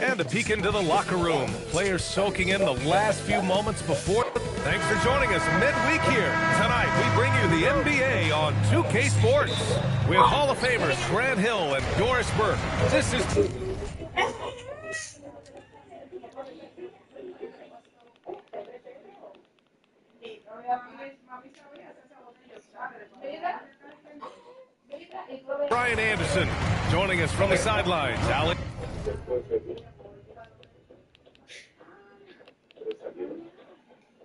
And a peek into the locker room. Players soaking in the last few moments before. Thanks for joining us midweek here. Tonight, we bring you the NBA on 2K Sports with Hall of Famers Grant Hill and Doris Burke. This is... Brian Anderson joining us from the sidelines. Alex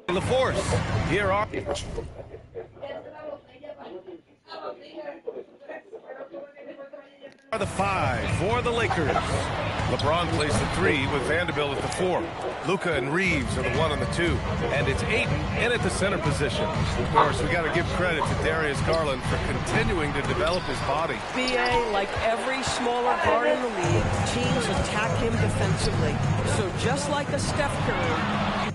LaForce. Here are the 5 for the Lakers. LeBron plays the 3 with Vanderbilt at the 4. Luka and Reeves are the 1 and the 2. And it's Ayton in at the center position. Of course, we got to give credit to Darius Garland for continuing to develop his body. BA, like every smaller guard in the league, teams attack him defensively. So just like a Steph Curry,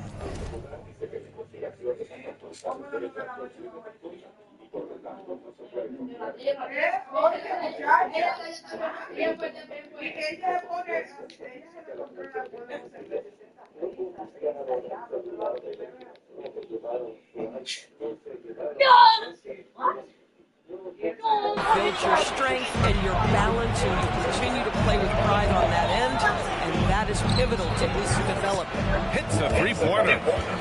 build your strength and your balance, and you continue to play with pride on that end, and that is pivotal to his development. Hits a three-pointer.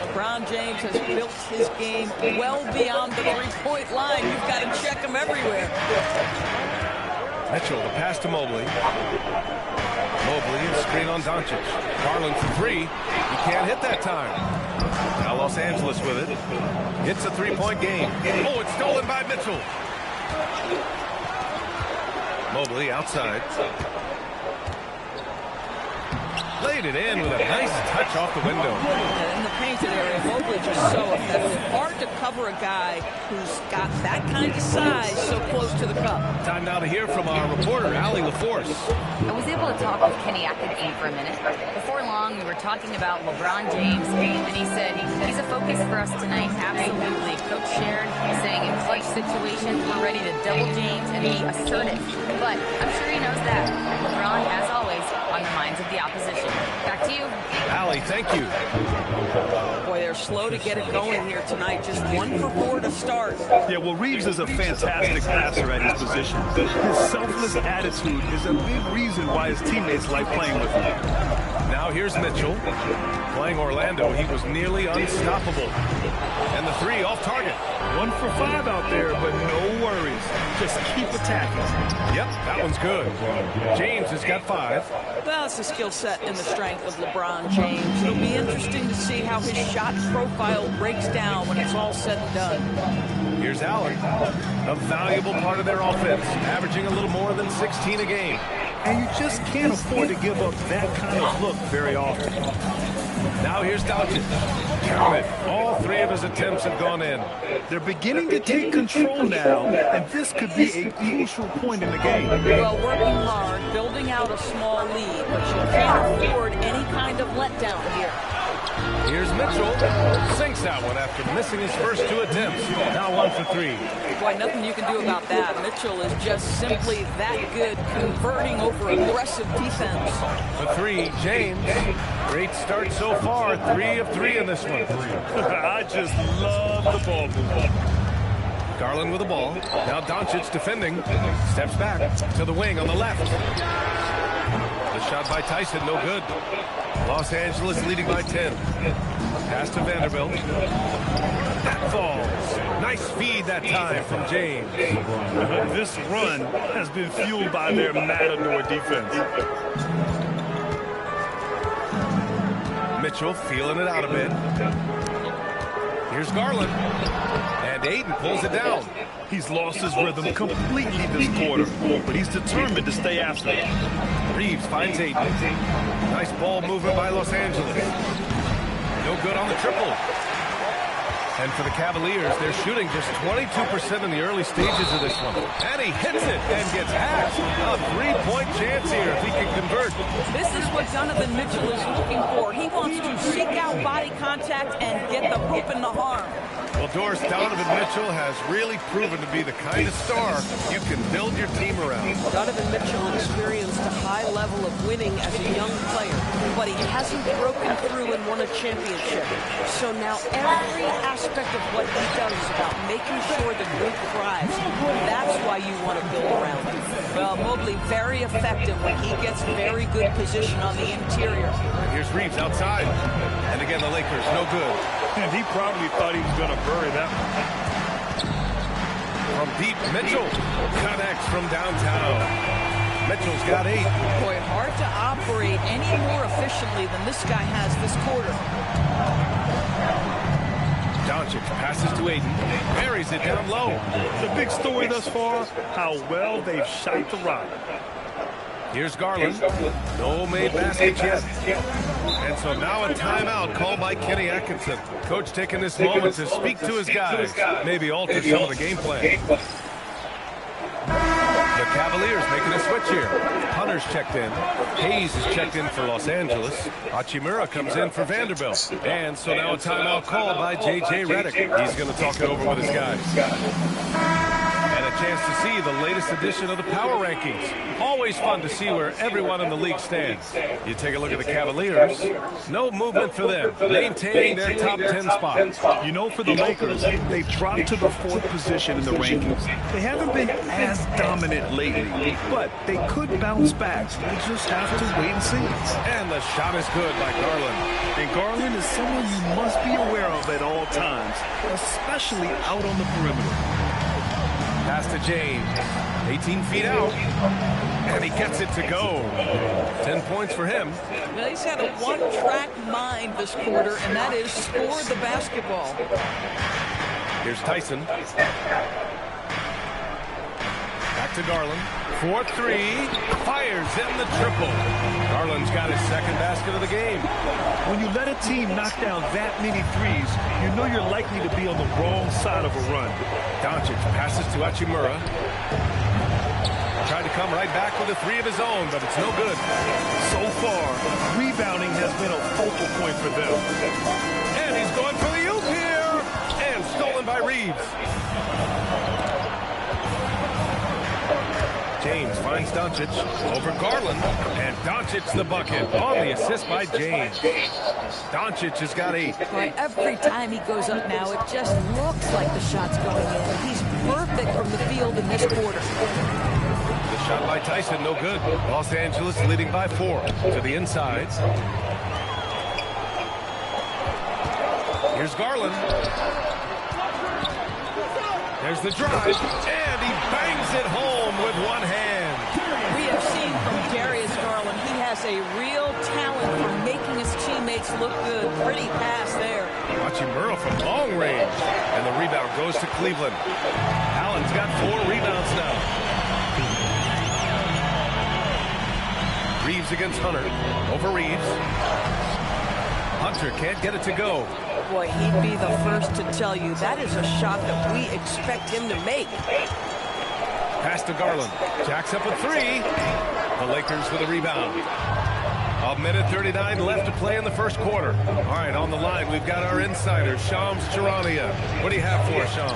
LeBron James has built his game well beyond the three-point line. You've got to check him everywhere. Mitchell, the pass to Mobley. Mobley, screen on Doncic. Garland for 3. He can't hit that time. Now Los Angeles with it. It's a three-point game. Oh, it's stolen by Mitchell. Mobley outside. Laid it in with a nice touch off the window. In the painted area, Mobley just so effective. Hard to cover a guy who's got that kind of size so close to the cup. Time now to hear from our reporter, Allie LaForce. I was able to talk with Kenny Atkinson for a minute. Before long, we were talking about LeBron James, and he said he's a focus for us tonight. Absolutely. Coach shared saying in clutch situations, we're ready to double James and be assertive. But I'm sure he knows that. LeBron, as always, on the minds of the opposition. Back to you. Allie, thank you. Boy, they're slow to get it going here tonight. Just 1 for 4 to start. Yeah, well, Reeves is a fantastic passer at his position. His selfless attitude is a big reason why his teammates like playing with him. Now here's Mitchell. Playing Orlando, he was nearly unstoppable. And the 3 off target. 1 for 5 out there, but no worries. Just keep attacking. Yep, that one's good. James has got 5. Well, it's the skill set and the strength of LeBron James. It'll be interesting to see how his shot profile breaks down when it's all said and done. Here's Allen, a valuable part of their offense, averaging a little more than 16 a game. And you just can't afford to give up that kind of look very often. Now here's Doncic. Count it. All 3 of his attempts have gone in. They're beginning to take control now, and this could be a crucial point in the game. Well, working hard, building out a small lead, but you can't afford any kind of letdown here. Here's Mitchell. Sinks that one after missing his first 2 attempts. Now 1 for 3. Boy, nothing you can do about that. Mitchell is just simply that good, converting over aggressive defense. The 3, James. Great start so far. 3 of 3 in this one. I just love the ball movement. Garland with the ball. Now Doncic defending. Steps back to the wing on the left. The shot by Tyson, no good. Los Angeles leading by 10. Pass to Vanderbilt. That falls. Nice feed that time from James. This run has been fueled by their matador defense. Mitchell feeling it out a bit. Here's Garland. And Ayton pulls it down. He's lost his rhythm completely this quarter, but he's determined to stay after it. Reeves finds Ayton. Nice ball movement by Los Angeles. No good on the triple. And for the Cavaliers, they're shooting just 22% in the early stages of this one. And he hits it and gets hacked. A three-point chance here if he can convert. This is what Donovan Mitchell is looking for. He wants to seek out body contact and get the hoop in the harm. Well, Doris, Donovan Mitchell has really proven to be the kind of star you can build your team around. Donovan Mitchell experienced a high level of winning as a young player, but he hasn't broken through and won a championship. So now every aspect of what he does is about making sure the group thrives. That's why you want to build around him. Well, Mobley very effective when he gets very good position on the interior. Here's Reeves outside. And again, the Lakers, no good. And he probably thought he was going to bury that one. From deep, Mitchell connects from downtown. Mitchell's got 8. Boy, hard to operate any more efficiently than this guy has this quarter. Doncic passes to Ayton, buries it down low. The big story thus far, how well they've shot the rock. Here's Garland. No made baskets yet. And so now a timeout called by Kenny Atkinson. Coach taking this moment to speak to his guys. Maybe alter some of the game plan. The Cavaliers making a switch here. Hunter's checked in. Hayes is checked in for Los Angeles. Hachimura comes in for Vanderbilt. And so now a timeout called by J.J. Redick. He's going to talk it over with his guys. And a chance to see the latest edition of the Power Rankings. Always fun to see where everyone in the league stands. You take a look at the Cavaliers. No movement for them. Maintaining their top 10 spot. You know, for the Lakers, they've dropped to the 4th position in the rankings. They haven't been as dominant lately, but they could bounce back. We'll just have to wait and see. And the shot is good by Garland. And Garland is someone you must be aware of at all times, especially out on the perimeter. Pass to James. 18 feet out. And he gets it to go. 10 points for him. Well, he's had a one-track mind this quarter, and that is score the basketball. Here's Tyson. Back to Garland. 4-3. Fires in the triple. Garland's got his second basket of the game. When you let a team knock down that many threes, you know you're likely to be on the wrong side of a run. Doncic passes to Hachimura. Tried to come right back with a 3 of his own, but it's no good. So far, rebounding has been a focal point for them. And he's going for the oop here. And stolen by Reeves. James finds Doncic over Garland, and Doncic the bucket on the assist by James. Doncic has got 8. Boy, every time he goes up now, it just looks like the shot's going in. He's perfect from the field in this quarter. The shot by Tyson, no good. Los Angeles leading by 4 to the inside. Here's Garland. There's the drive, and he bangs it home with one hand. We have seen from Darius Garland, he has a real talent for making his teammates look good. Pretty pass there. Hachimura from long range, and the rebound goes to Cleveland. Allen's got 4 rebounds now. Reeves against Hunter. Over Reeves. Hunter can't get it to go. Boy, he'd be the first to tell you that is a shot that we expect him to make. Pass to Garland. Jacks up a 3. The Lakers with a rebound. A minute 39 left to play in the first quarter. All right, on the line, we've got our insider, Shams Charania. What do you have for us, Shams?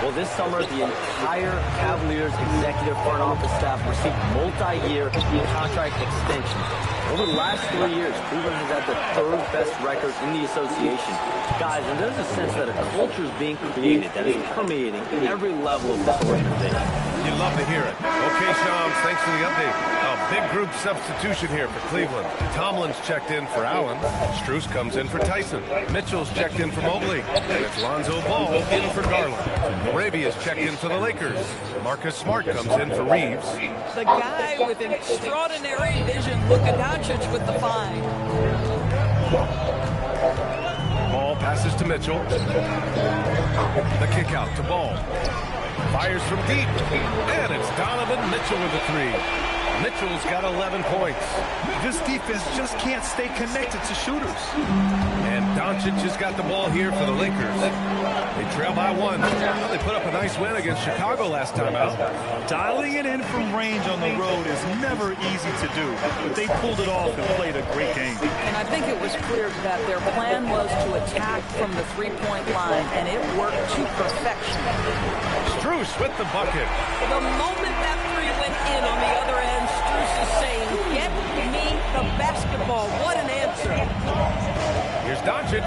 Well, this summer, the entire Cavaliers executive front office staff received multi-year contract extensions. Over the last 3 years, Cleveland has had the 3rd best record in the association. Guys, and there's a sense that a culture is being created that is permeating every level of this organization. You'd love to hear it. Okay, Shams, thanks for the update. A big group substitution here for Cleveland. Tomlin's checked in for Allen. Strus comes in for Tyson. Mitchell's checked in for Mobley. And it's Lonzo Ball in for Garland. Arabia's checked in for the Lakers. Marcus Smart comes in for Reeves. The guy with an extraordinary vision. Look at Doncic with the find. Ball passes to Mitchell. The kick out to Ball. Fires from deep. And it's Donovan Mitchell with a 3. Mitchell's got 11 points. This defense just can't stay connected to shooters. And Doncic has got the ball here for the Lakers. They trail by 1. Well, they put up a nice win against Chicago last time out. Dialing it in from range on the road is never easy to do, but they pulled it off and played a great game. And I think it was clear that their plan was to attack from the three-point line, and it worked to perfection. Strus with the bucket. The moment that three went in on the other end, Strus is saying, "Get me the basketball." What an answer. Here's Doncic.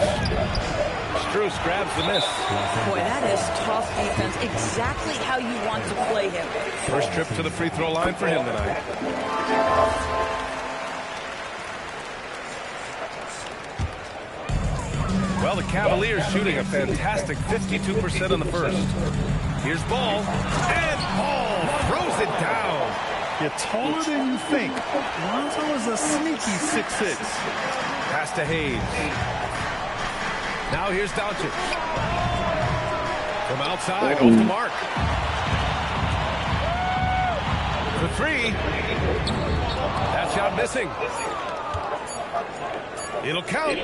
Strus grabs the miss. Boy, that is tough defense. Exactly how you want to play him. First trip to the free throw line for him tonight. Well, the Cavaliers shooting a fantastic 52% in the first. Here's Ball. And Ball throws it down. You're taller than you think. Lonzo is a sneaky 6'6". Pass to Hayes. Now here's Doncic. From outside, off the mark. For three. That shot missing. It'll count.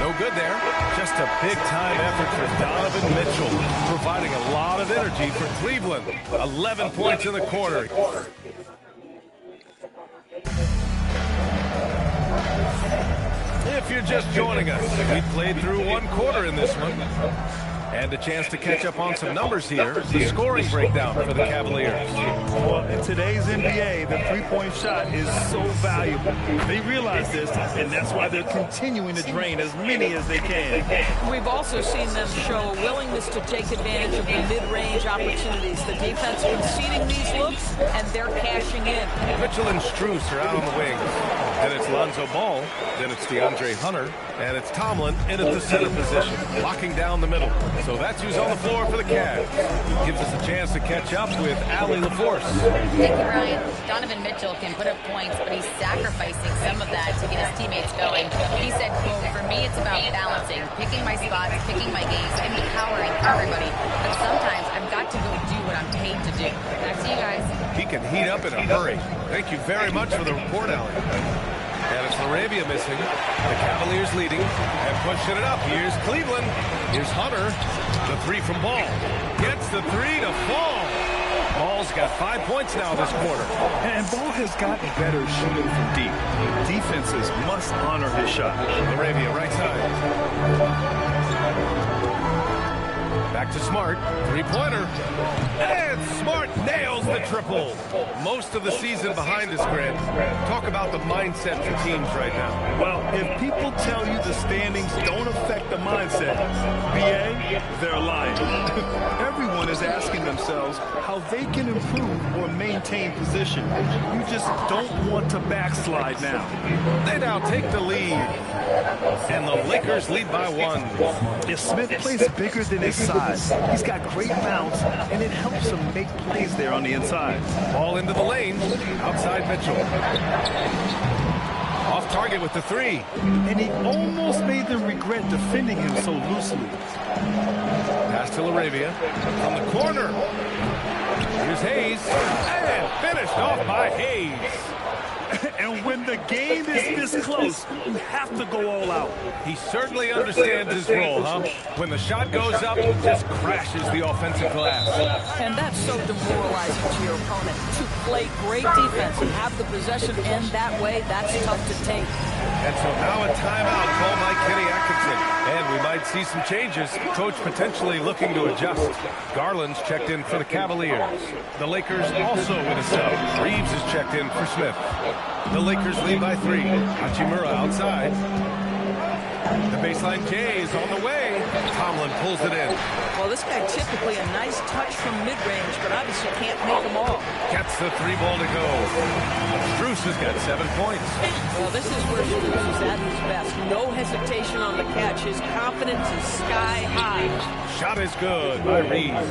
No good there. Just a big-time effort for Donovan Mitchell, providing a lot of energy for Cleveland. 11 points in the quarter. If you're just joining us, we played through one quarter in this one. And a chance to catch up on some numbers here. The scoring breakdown for the Cavaliers. Well, in today's NBA, the three-point shot is so valuable. They realize this, and that's why they're continuing to drain as many as they can. We've also seen them show a willingness to take advantage of the mid-range opportunities. The defense conceding these looks, and they're cashing in. Mitchell and Strus are out on the wings. Then it's Lonzo Ball. Then it's DeAndre Hunter. And it's Tomlin in at the center position, locking down the middle. So that's who's on the floor for the Cavs. Gives us a chance to catch up with Allie LaForce. Thank you, Brian. Donovan Mitchell can put up points, but he's sacrificing some of that to get his teammates going. He said, quote, "For me, it's about balancing, picking my spots, picking my games, and empowering everybody. But sometimes I've got to go do what I'm paid to do." Back to you guys. He can heat up in a hurry. Thank you very much for the report, Allie. And it's Laravia missing. The Cavaliers leading and pushing it up. Here's Cleveland. Here's Hunter. The three from Ball. Gets the three to fall. Ball's got 5 points now this quarter. And Ball has gotten better shooting from deep. Defenses must honor his shot. Laravia right side. Back to Smart. Three-pointer. And Smart nails the triple. Most of the season behind us, Grant. Talk about the mindset for teams right now. Well, if people tell you the standings don't affect the mindset, BA, they're lying. Everyone is asking themselves how they can improve or maintain position. You just don't want to backslide now. They now take the lead. And the Lakers lead by 1. If Smith plays bigger than his size, he's got great bounce, and it helps him make plays there on the inside. Ball into the lane. Outside Mitchell. Off target with the three. And he almost made them regret defending him so loosely. Pass to Laravia. From the corner. Here's Hayes. And finished off by Hayes. And when the game is this close, you have to go all out. He certainly understands his role, huh? When the shot goes up, he just crashes the offensive glass. And that's so demoralizing to your opponent. To play great defense and have the possession end that way, that's tough to take. And so now a timeout called by Kenny Atkinson. And we might see some changes. Coach potentially looking to adjust. Garland's checked in for the Cavaliers. The Lakers also with a sub. Reeves is checked in for Smith. The Lakers lead by 3. Hachimura outside. The baseline J is on the way. Tomlin pulls it in. Well, this guy typically a nice touch from mid-range, but obviously can't make them all. Gets the 3-ball to go. Strus has got 7 points. Well, this is where Strus is at his best. No hesitation on the catch. His confidence is sky high. Shot is good by Reeves.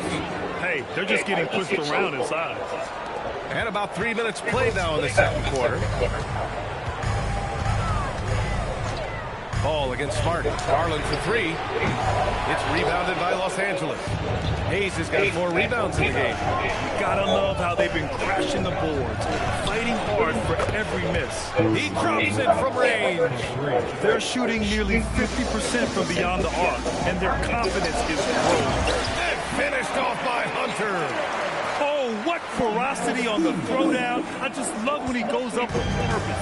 Hey, they're just getting pushed around inside. And about 3 minutes played now in the second quarter. Ball against Smart. Garland for three. It's rebounded by Los Angeles. Hayes has got 4 rebounds in the game. You gotta love how they've been crashing the boards, fighting hard for every miss. He drops it from range. They're shooting nearly 50% from beyond the arc, and their confidence is growing. And finished off by Hunter. Oh, what ferocity on the throwdown. I just love when he goes up with purpose.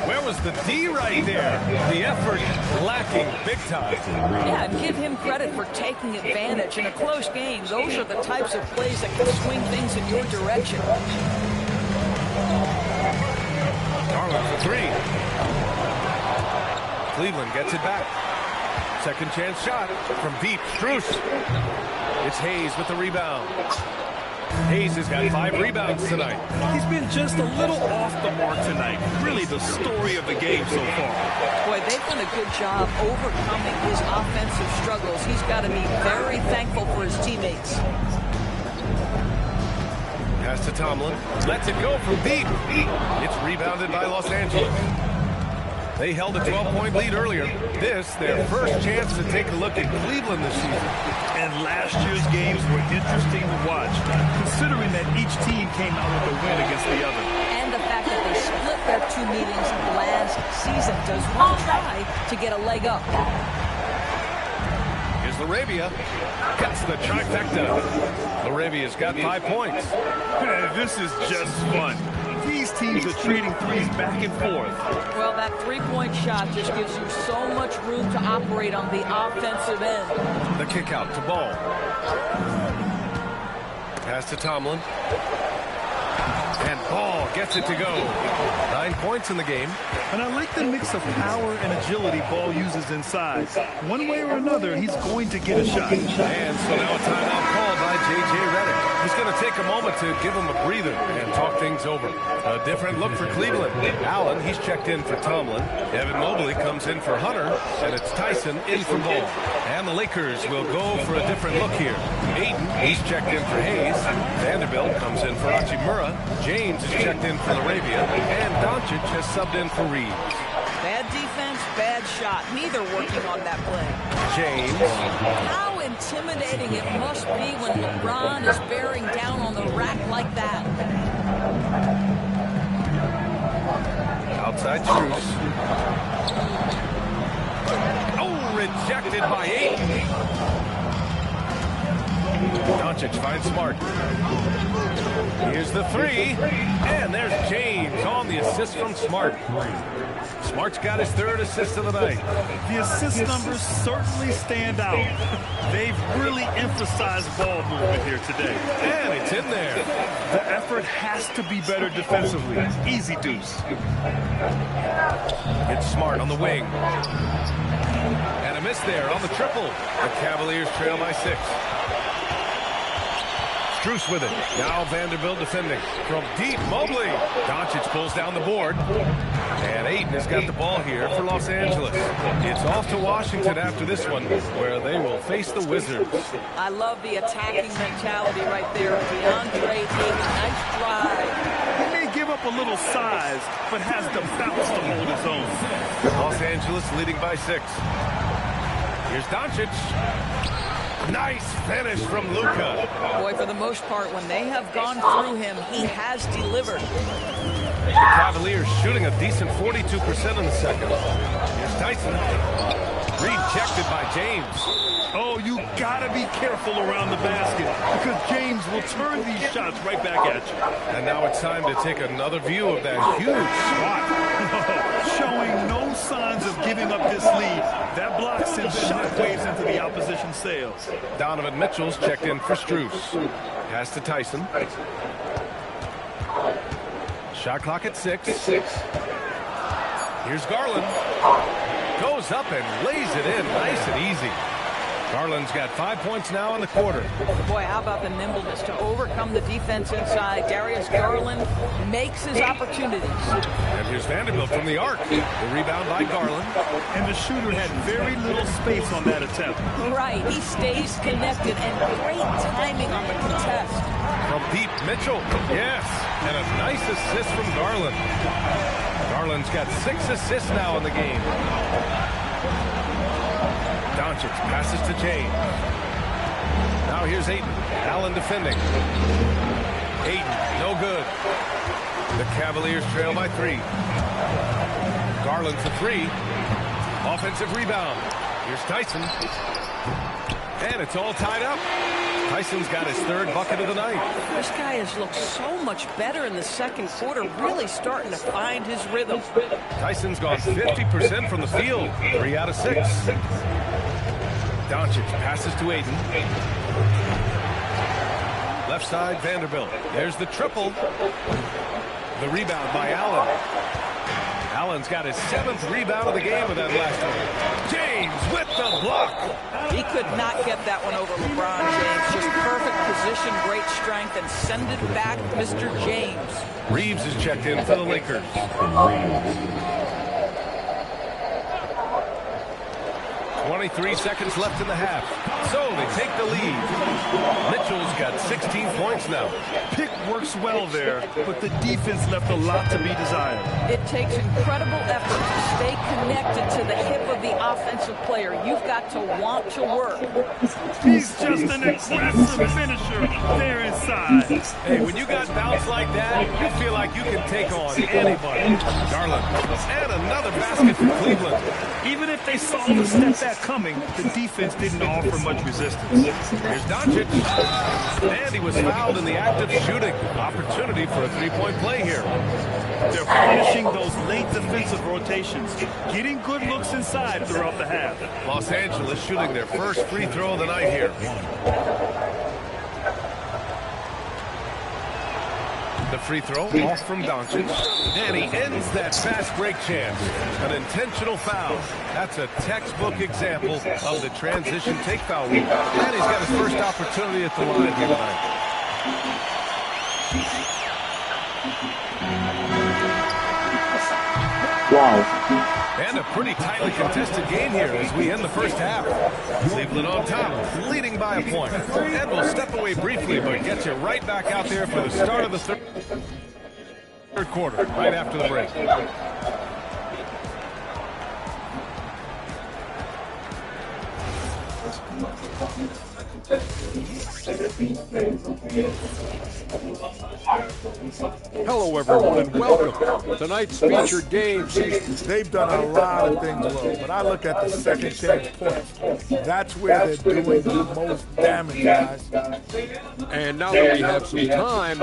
Where was the D right there? The effort lacking big time. Yeah, and give him credit for taking advantage in a close game. Those are the types of plays that can swing things in your direction. Garland for three. Cleveland gets it back. Second chance shot from deep. Strus. It's Hayes with the rebound. Hayes has got 5 rebounds tonight. He's been just a little off the mark tonight. Really the story of the game so far. Boy, they've done a good job overcoming his offensive struggles. He's got to be very thankful for his teammates. Pass to Tomlin. Lets it go from deep. It's rebounded by Los Angeles. They held a 12-point lead earlier. This, their first chance to take a look at Cleveland this season. And last year's games were interesting to watch, considering that each team came out with a win against the other. And the fact that they split their 2 meetings last season. Does one try to get a leg up? Here's Laravia. Gets the trifecta. Laravia's got 5 points. Man, this is just fun. These teams are trading threes back and forth. Well, that 3-point shot just gives you so much room to operate on the offensive end. The kick out to Ball. Pass to Tomlin. And Ball gets it to go. 9 points in the game. And I like the mix of power and agility Ball uses inside. One way or another, he's going to get a shot. And so now a timeout called by J.J. Redick. He's going to take a moment to give him a breather and talk things over. A different look for Cleveland. Allen, he's checked in for Tomlin. Evan Mobley comes in for Hunter. And it's Tyson in for Ball. And the Lakers will go for a different look here. Ayton, he's checked in for Hayes. Vanderbilt comes in for Hachimura. James is checked in for Laravia. And Doncic has subbed in for Reeves. Bad defense, bad shot. Neither working on that play. James. How intimidating it must be when LeBron is bearing down on the rack like that. Outside Strus. Oh, rejected by Ayton. Doncic finds Smart. Here's the three. And there's James on the assist from Smart. Smart's got his 3rd assist of the night. The assist numbers certainly stand out. They've really emphasized ball movement here today. And it's in there. The effort has to be better defensively. Easy deuce. It's Smart on the wing. And a miss there on the triple. The Cavaliers trail by 6. Strus with it. Now Vanderbilt defending. From deep, Mobley. Doncic pulls down the board. And Ayton has got the ball here for Los Angeles. It's off to Washington after this one, where they will face the Wizards. I love the attacking mentality right there. DeAndre Ayton, nice drive. He may give up a little size, but has the bounce to hold his own. Los Angeles leading by 6. Here's Doncic. Nice finish from Luka. Boy, for the most part, when they have gone through him, he has delivered. The Cavaliers shooting a decent 42% in the second. Here's Tyson. Rejected by James. Oh, you gotta be careful around the basket because James will turn these shots right back at you. And now it's time to take another view of that huge swat. Showing no signs of giving up this lead. That block sends shockwaves into the opposition sails. Donovan Mitchell's checked in for Strus. Pass to Tyson. Shot clock at 6. Here's Garland. Goes up and lays it in nice and easy. Garland's got 5 points now in the quarter. Boy, how about the nimbleness to overcome the defense inside. Darius Garland makes his opportunities. And here's Vanderbilt from the arc. The rebound by Garland. And the shooter had very little space on that attempt. Right, he stays connected and great timing on the contest. From deep, Mitchell. Yes, and a nice assist from Garland. Garland's got 6 assists now in the game. Doncic passes to James. Now here's Ayton. Allen defending. Ayton, no good. The Cavaliers trail by 3. Garland for 3. Offensive rebound. Here's Tyson. And it's all tied up. Tyson's got his 3rd bucket of the night. This guy has looked so much better in the second quarter, really starting to find his rhythm. Tyson's gone 50% from the field, 3 out of 6. Doncic passes to Ayton. Left side, Vanderbilt. There's the triple. The rebound by Allen. Allen's got his 7th rebound of the game with that last one. James with the block. He could not get that one over LeBron James. Just perfect position, great strength, and send it back, Mr. James. Reeves is checked in for the Lakers. 23 seconds left in the half. So they take the lead. Mitchell's got 16 points now. Pick works well there, but the defense left a lot to be desired. It takes incredible effort to stay connected to the hip of the offensive player. You've got to want to work. He's just an aggressive finisher there inside. Hey, when you got bounce like that, you feel like you can take on anybody. Garland, and another basket for Cleveland. Even if they saw the step back coming, the defense didn't offer much resistance. Here's Doncic. And he was fouled in the act of shooting. Opportunity for a 3-point play here. They're finishing those late defensive rotations, getting good looks inside throughout the half. Los Angeles shooting their first free throw of the night here. The free throw off from Doncic. And he ends that fast break chance. An intentional foul. That's a textbook example of the transition take foul rule. And he's got his first opportunity at the line here tonight. Wow. And a pretty tightly contested game here as we end the first half. Cleveland on top, leading by a point. And we'll step away briefly, but get you right back out there for the start of the third quarter, right after the break. Hello, everyone, and welcome. Tonight's featured game. They've done a lot of things well, but I look at the second chance points. That's where they're doing the most damage, guys. And now that we have some time,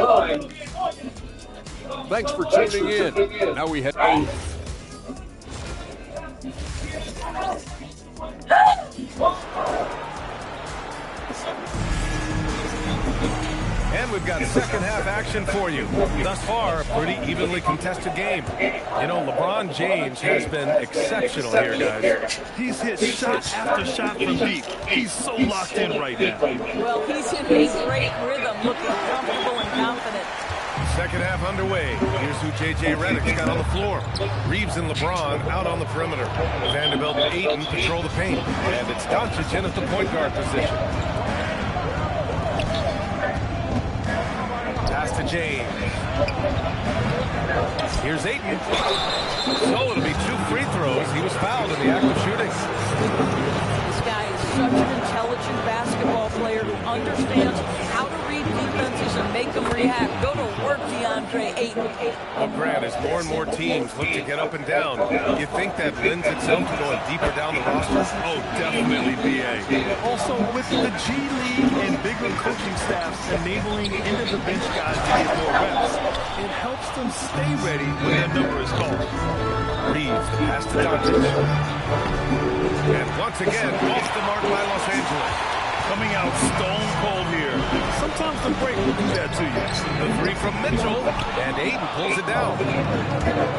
thanks for tuning in. Now we head. And we've got second half action for you. Thus far, a pretty evenly contested game. You know, LeBron James has been exceptional here, guys. He's hit shot after shot from deep. He's so locked in right now. Well, he's in a great rhythm, looking comfortable and confident. Second half underway. Here's who J.J. Redick's got on the floor. Reeves and LeBron out on the perimeter. Vanderbilt and Ayton patrol the paint. And it's Doncic in at the point guard position. Pass to James. Here's Ayton. So it'll be 2 free throws. He was fouled in the act of shooting. This guy is such an intelligent basketball player who understands how to read defenses and make them react. Go to work, DeAndre Ayton. Well, Grant, as more and more teams look to get up and down, you think that lends itself to going deeper down the roster? Oh, definitely, B.A. Also, with the G League and bigger coaching staffs enabling end-of-the-bench guys to get more reps, it helps them stay ready when their number is called. Reeves, the pass to Doncic. And once again, off the mark by Los Angeles. Coming out stone cold here. Sometimes the break will do that to you. The 3 from Mitchell, and Ayton pulls it down.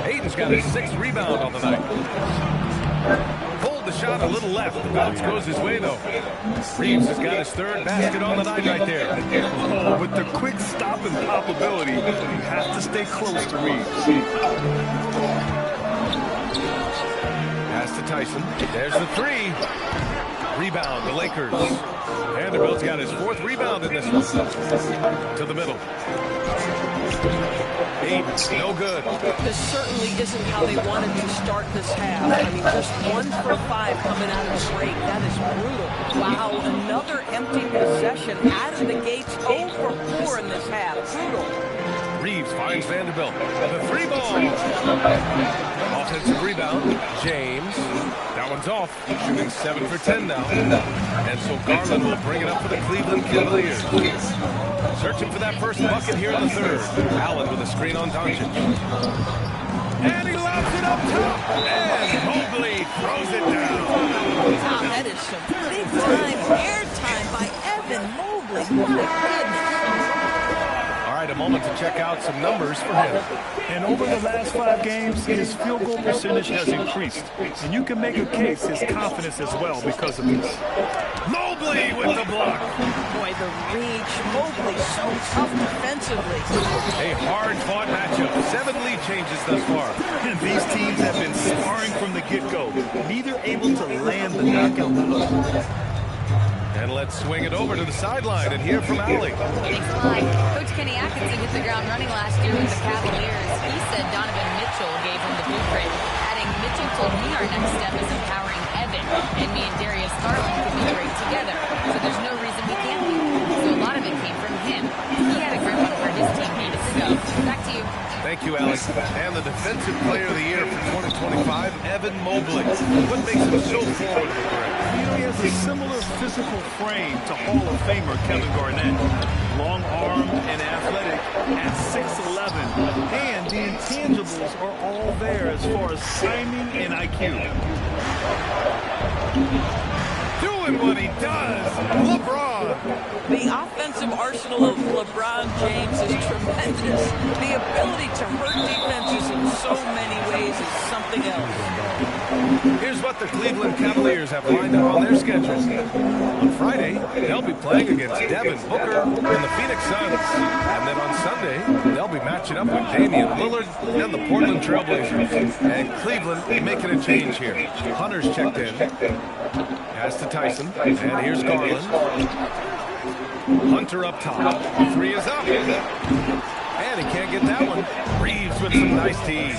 Ayton's got his 6th rebound on the night. Pulled the shot a little left. The bounce goes his way, though. Reeves has got his 3rd basket on the night right there. Oh, with the quick stop and pop ability, you have to stay close to Reeves. Pass to Tyson. There's the 3. Rebound, the Lakers. Vanderbilt's got his 4th rebound in this one. To the middle. 8, no good. This certainly isn't how they wanted to start this half. I mean, just 1 for 5 coming out of the break. That is brutal. Wow, another empty possession out of the gates. 0 for 4 in this half. Brutal. Reeves finds Vanderbilt. The 3 ball. Offensive rebound. James. That one's off. Shooting 7 for 10 now. And so Garland will bring it up for the Cleveland Cavaliers. Searching for that first bucket here in the 3rd. Allen with a screen on Doncic. And he lobs it up top. And Mobley throws it down. Wow, that is some big-time airtime by Evan Mobley. My goodness. All right, a moment to check out some numbers for him. And over the last 5 games, his field goal percentage has increased. And you can make a case his confidence as well because of this. Mobley with the block. Boy, the reach. Mobley so tough defensively. A hard-fought matchup. 7 lead changes thus far. And these teams have been sparring from the get-go, neither able to land the knockout blow. And let's swing it over to the sideline and hear from Allie. Thanks a lot. Coach Kenny Atkinson hit the ground running last year with the Cavaliers. He said Donovan Mitchell gave him the blueprint, adding, "Mitchell told me our next step is empowering Evan, and me and Darius Garland could be great together. So there's no reason we can't be." So a lot of it came from him. He had a grip on where his team needed to go. Back to you. Thank you, Alex. And the Defensive Player of the Year for 2025, Evan Mobley. What makes him so forward? You know, he has a similar physical frame to Hall of Famer Kevin Garnett. Long-armed and athletic at 6'11". And the intangibles are all there as far as timing and IQ. Doing what he does, LeBron. The offensive arsenal of LeBron James is tremendous. The ability to hurt defenses in so many ways is something else. Here's what the Cleveland Cavaliers have lined up on their schedule. On Friday, they'll be playing against Devin Booker and the Phoenix Suns. And then on Sunday, they'll be matching up with Damian Lillard and the Portland Trailblazers. And Cleveland making a change here. Hunter's checked in. Pass to Tyson. And here's Garland. Hunter up top. 3 is up. And he can't get that one. Reeves with some nice tees.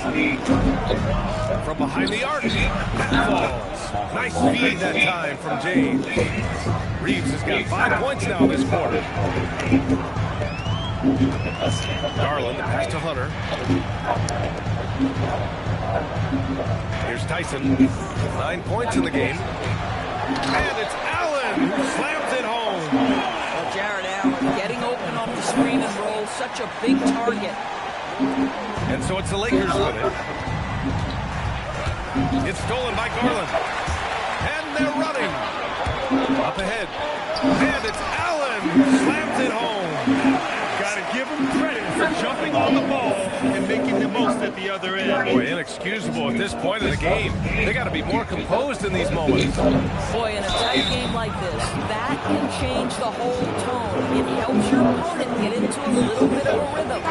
From behind the arc. Falls. Nice feed that time from James. Reeves has got 5 points now this quarter. Garland, the pass to Hunter. Here's Tyson. 9 points in the game. And it's Allen who slams it home. Well, Jared Allen getting open off the screen and roll. Such a big target. And so it's the Lakers with it. It's stolen by Garland. And they're running. Up ahead. And it's Allen who slams it home. Got to give him credit for jumping on the ball and making the most at the other end. Boy, inexcusable at this point in the game. They got to be more composed in these moments. Boy, in a tight game like this, that can change the whole tone. It helps your opponent get into a little bit of a rhythm.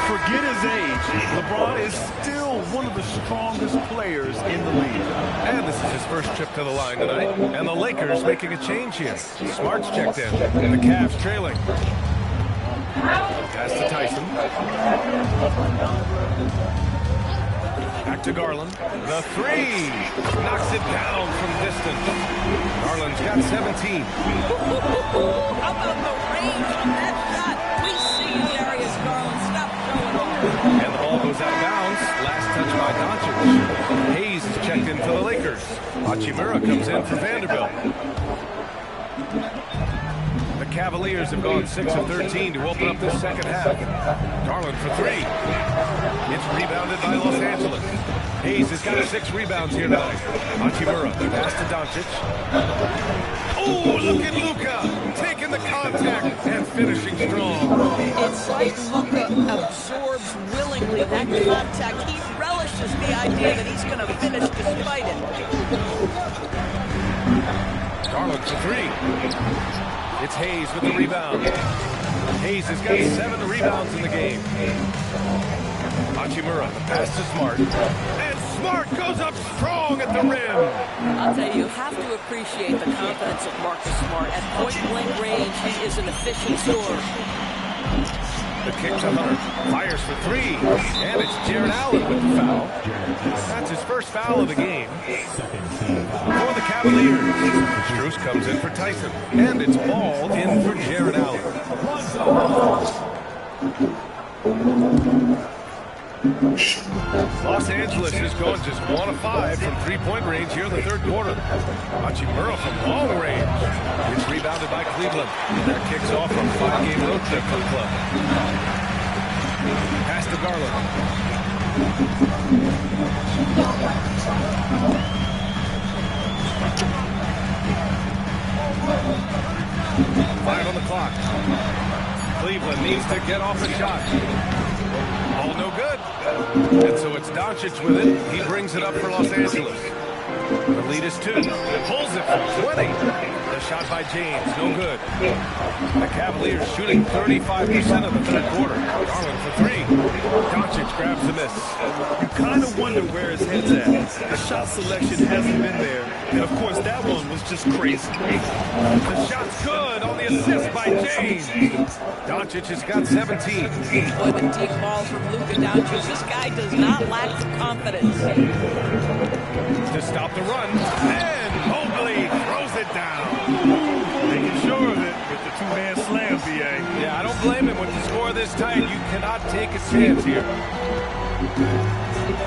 Forget his age. LeBron is still one of the strongest players in the league. And this is his first trip to the line tonight. And the Lakers making a change here. Smart's checked in. And the Cavs trailing. Pass to Tyson. Back to Garland. The 3. Knocks it down from distance. Garland's got 17. How about the range on that shot? We see you, Darius Garland. Stop throwing over. And the ball goes out of bounds. Last touch by Doncic. Hayes is checked in for the Lakers. Hachimura comes in for Vanderbilt. The Cavaliers have gone 6 of 13 to open up this second half. Garland for 3. It's rebounded by Los Angeles. Hayes has got 6 rebounds here tonight. Hachimura, pass to Doncic. Oh, look at Luka taking the contact and finishing strong. It's like Luka absorbs willingly that contact. He relishes the idea that he's going to finish despite it. Garland for 3. It's Hayes with the rebound. Hayes has got 7 rebounds in the game. Hachimura, the pass to Smart. And Smart goes up strong at the rim. I'll tell you have to appreciate the confidence of Marcus Smart. At point-blank range, he is an efficient scorer. The kick to Hunter. Fires for three. And it's Jared Allen with the foul. That's his first foul of the game. For the Cavaliers, Strus comes in for Tyson. And it's ball in for Jared Allen. Los Angeles is going just 1 of 5 from three-point range here in the third quarter. Hachimura from long range. It's rebounded by Cleveland. That kicks off a 5-game road trip for the club. Pass to Garland. 5 on the clock. Cleveland needs to get off a shot. All no good. And so it's Doncic with it. He brings it up for Los Angeles. The lead is 2. Pulls it from 20. The shot by James, no good. The Cavaliers shooting 35% of the third quarter. Garland for 3. Doncic grabs the miss. You kind of wonder where his head's at. The shot selection hasn't been there. And, of course, that one was just crazy. The shot's good on the assist by James. Doncic has got 17. Boy, the deep ball from Luka Doncic. This guy does not lack the confidence. To stop the run. And Mobley throws it down. Making sure of it with the two-man slam, B.A. Yeah, I don't blame him. With the score this tight, you cannot take a chance here.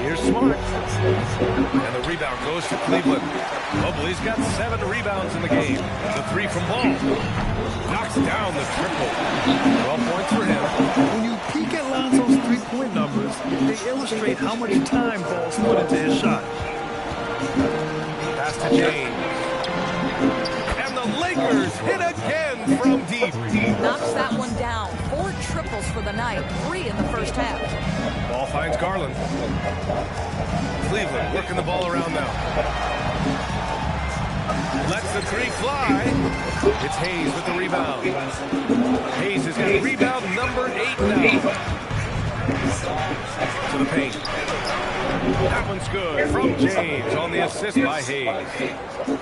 Here's Smart. And the rebound goes to Cleveland. Mobley's got 7 rebounds in the game. The 3 from Ball. Knocks down the triple. 12 points for him. When you peek at Lonzo's three-point numbers, they illustrate how much time Ball's put into his shot. Pass to James. And the Lakers hit again from deep. Knocks that one down. 4 triples for the night, 3 in the first half. Ball finds Garland. Cleveland working the ball around now. Lets the 3 fly. It's Hayes with the rebound. Hayes has got rebound number 8 now. To the paint. That one's good from James on the assist by Hayes.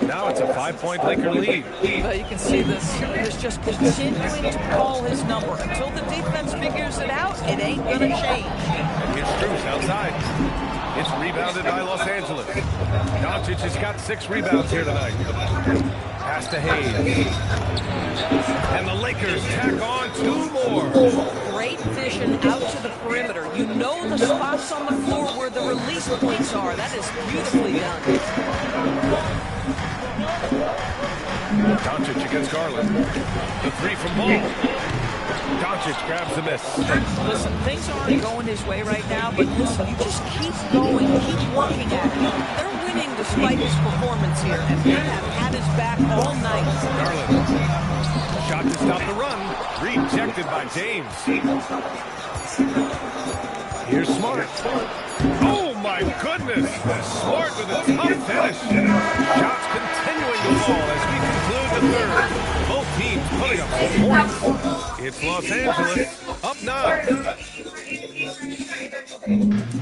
Now it's a 5-point Laker lead. Well, you can see this. He's just continuing to call his number. Until the defense figures it out, it ain't going to change. And here's Strus outside. It's rebounded by Los Angeles. Doncic has got 6 rebounds here tonight. Pass to Hayes. And the Lakers tack on 2 more. Great vision out to the perimeter. You know the spots on the floor where the release points are. That is beautifully done. Doncic against Garland. The 3 from Ball. Doncic grabs the miss. Listen, things aren't going his way right now, but listen, you just keep going, keep working at it. They're winning despite his performance here, and they have had his back all night. Garland. Shot to stop the run. Rejected by James. Here's Smart. Oh, my goodness. Smart with a tough finish. Shots continuing to fall as we conclude the third. Both teams putting up some points. It's Los Angeles up 9.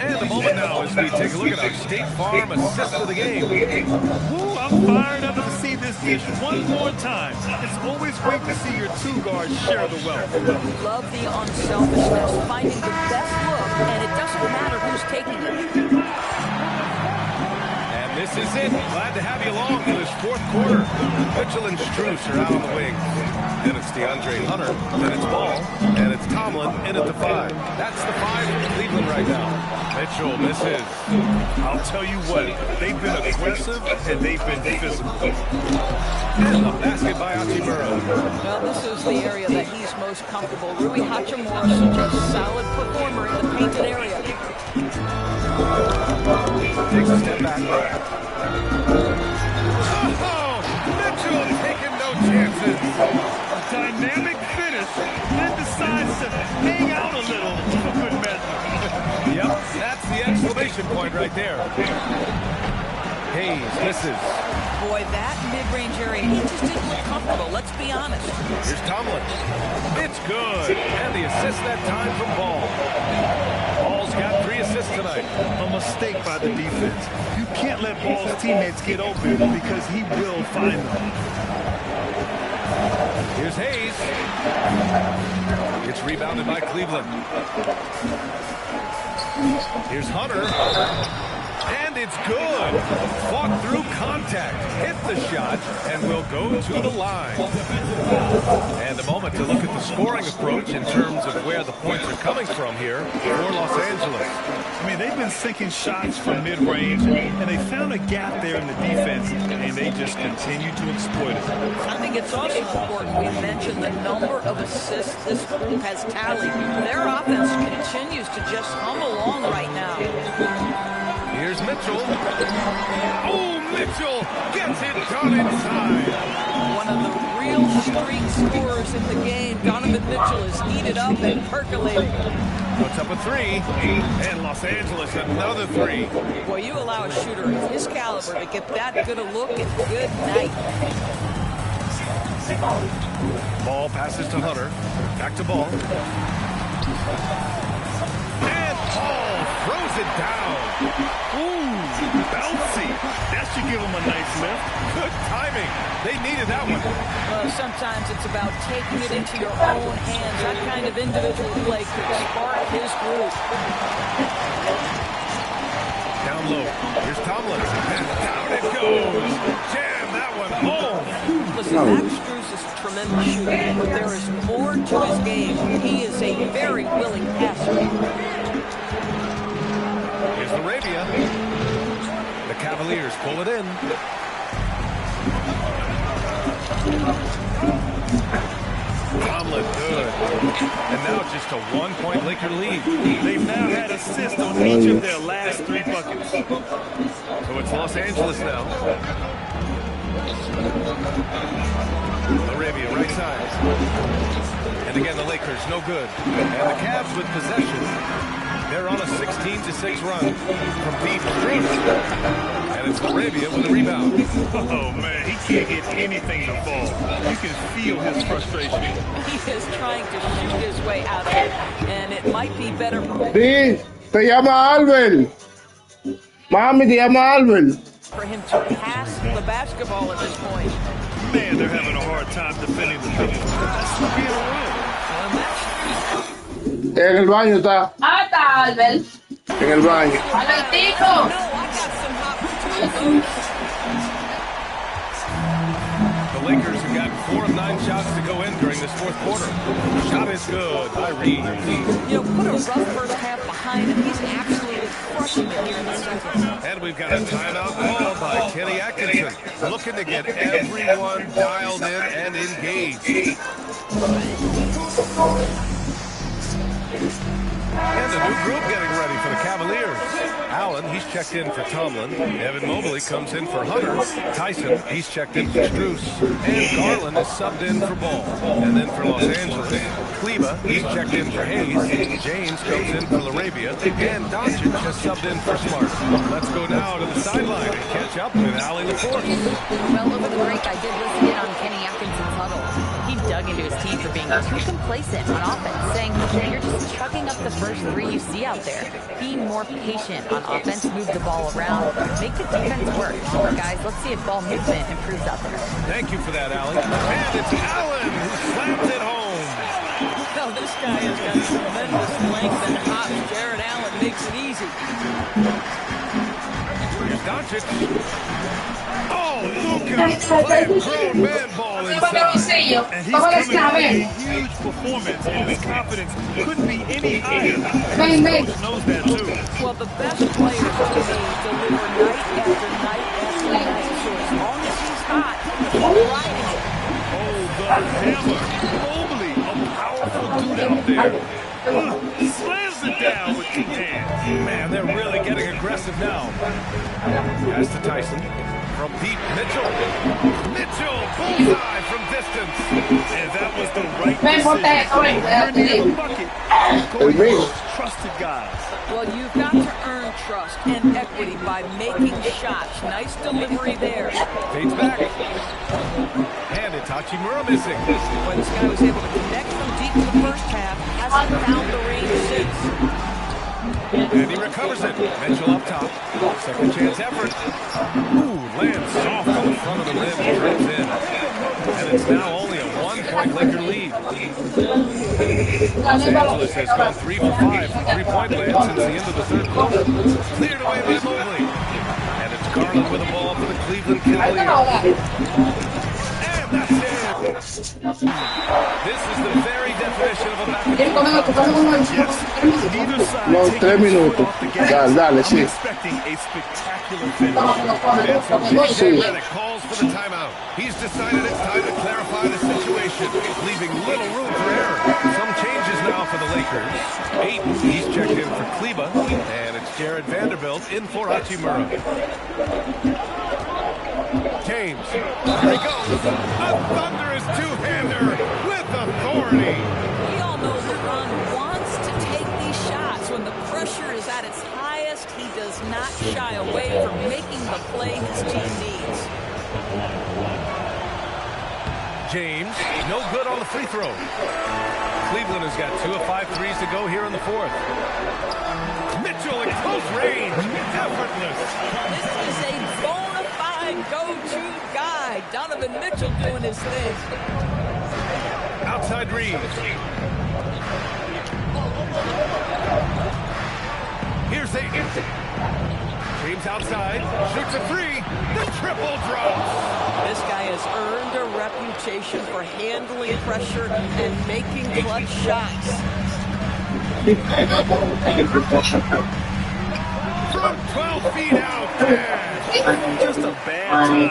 And a moment now as we take a look at our State Farm assist of the game. Ooh, I'm fired up to see this dish one more time. It's always great to see your 2 guards share the wealth. Love the unselfishness, finding the best look, and it doesn't matter who's taking it. And this is it. Glad to have you along for this 4th quarter. Mitchell and Strus are out on the wings. Then it's DeAndre Hunter. Then it's Ball. And it's Tomlin in at the 5. That's the 5 for Cleveland right now. Mitchell misses. I'll tell you what, they've been aggressive and they've been physical. And the basket by Hachimura. Well, this is the area that he's most comfortable. Rui Hachimura, such a solid performer in the painted area. Takes a step back. Oh, Mitchell taking no chances. A dynamic finish, then decides to hang out a little for good measure. Yep, that's the exclamation point right there. Hayes misses. Boy, that mid-range area, he just didn't look comfortable, let's be honest. Here's Tomlin. It's good. And the assist that time from Ball. Ball's He's got 3 assists tonight. A mistake by the defense. You can't let Ball's teammates get open because he will find them. Here's Hayes. It's rebounded by Cleveland. Here's Hunter. And it's good. Fought through contact, hit the shot, and will go to the line. And a moment to look at the scoring approach in terms of where the points are coming from here for Los Angeles. I mean, they've been sinking shots from mid-range, and they found a gap there in the defense, and they just continue to exploit it. I think it's also important we mention the number of assists this group has tallied. Their offense continues to just hum along right now. Here's Mitchell. Oh, Mitchell gets it done inside. One of the real streak scorers in the game. Donovan Mitchell is heated up and percolating. Puts up a 3, and Los Angeles another 3. Well, you allow a shooter of his caliber to get that good a look, and good night. Ball passes to Hunter. Back to Ball. And Paul throws it down. Ooh, bouncy. That should give him a nice lift. Good timing. They needed that one. Well, sometimes it's about taking it into your own hands. That kind of individual play could spark his group. Down low. Here's Tomlin. And down it goes. Jam that one home. Listen, Max Strus is a tremendous shooter, but there is more to his game. He is a very willing passer. Here's Arabia. The Cavaliers pull it in. Tomlin, good. And now just a 1-point Laker lead. They've now had assists on each of their last 3 buckets. So it's Los Angeles now. Arabia, right side. And again, the Lakers, no good. And the Cavs with possession. They're on a 16-6 run from Pete Strus. And it's Arabia with a rebound. Oh, man, he can't get anything to fall. You can feel his frustration. He is trying to shoot his way out of it, and it might be better Sí, te llama Albert. Mami, te llama Albert. for him to pass the basketball at this point. Man, they're having a hard time defending the picture. That's being around. En el baño está. Ah, está, Albert. En el baño. Albertico. No, I got some hot potatoes. The Lakers have got 4 of 9 shots to go in during this 4th quarter. Shot is good by Reed. You know, put a rough first half behind him. He's absolutely crushing it here in the second. And we've got a timeout called by Kenny Atkinson, looking to get everyone dialed in and engaged. And a new group getting ready for the Cavaliers. Allen, he's checked in for Tomlin. Evan Mobley comes in for Hunter. Tyson, he's checked in for Strus. And Garland is subbed in for Ball. And then for Los Angeles, Kleba, he's checked in for Hayes. James comes in for Arabia. And Doncic has subbed in for Smart. Let's go now to the sideline and catch up with Allie LaForce. Well, over the break, I did listen in on Kenny Atkinson's huddle. He dug into his team for being too complacent on offense, saying, you're just chugging up the first 3 you see out there. Be more patient on offense, move the ball around, make the defense work. Guys, let's see if ball movement improves out there. Thank you for that, Allie. And it's Allen who slams it home. No, this guy has got tremendous length and hops. Jared Allen makes it easy. Here's Doncic. Oh, Luka playing grown man ball inside. And he's coming out with a huge performance, and his confidence couldn't be any higher. And his coach knows that, too. Well, the best players to me deliver night after night after night. So as long as he's hot, keep riding it. Oh, the hammer. Mobley, a powerful dude out there. Slams it down with 2 hands. Man, they're really getting aggressive now. Pass to Tyson. From Pete Mitchell. Mitchell, bullseye from distance. And that was the right decision. Earning the bucket. Going for those trusted guys. Well, you've got to earn trust and equity by making shots. Nice delivery there. Fades back. And Hachimura missing. But this guy was able to connect from deep in the first half. Hasn't found the range since. And he recovers it. Mitchell up top. Second chance effort. Ooh, lands soft on the front of the rim. Turns in. And it's now only a 1-point Laker lead. Los Angeles has gone 3 for 5 from three-point land since the end of the third quarter. Cleared away by Mobley. And it's Garland with the ball for the Cleveland Cavaliers. And that's it. This is the very definition of a No, 3 minutos. Dale, sí. Expecting a spectacular finish. And so J.J. Redick calls for the timeout. He's decided it's time to clarify the situation, leaving little room for error. Some changes now for the Lakers. Ayton, he's checked in for Kleba, and it's Jared Vanderbilt in for Hachimura. James, here he goes. A thunderous two-hander with authority. We all know LeBron wants to take these shots. When the pressure is at its highest, he does not shy away from making the play his team needs. James, no good on the free throw. Cleveland has got 2 of 5 threes to go here in the fourth. Mitchell in close range, effortless. This is a bona fide go-to guy. Donovan Mitchell doing his thing. Outside Reeves. Here's Ayton. James outside, shoots a three, the triple drops. This guy has earned a reputation for handling pressure and making clutch shots. From 12 feet out, just a bad time.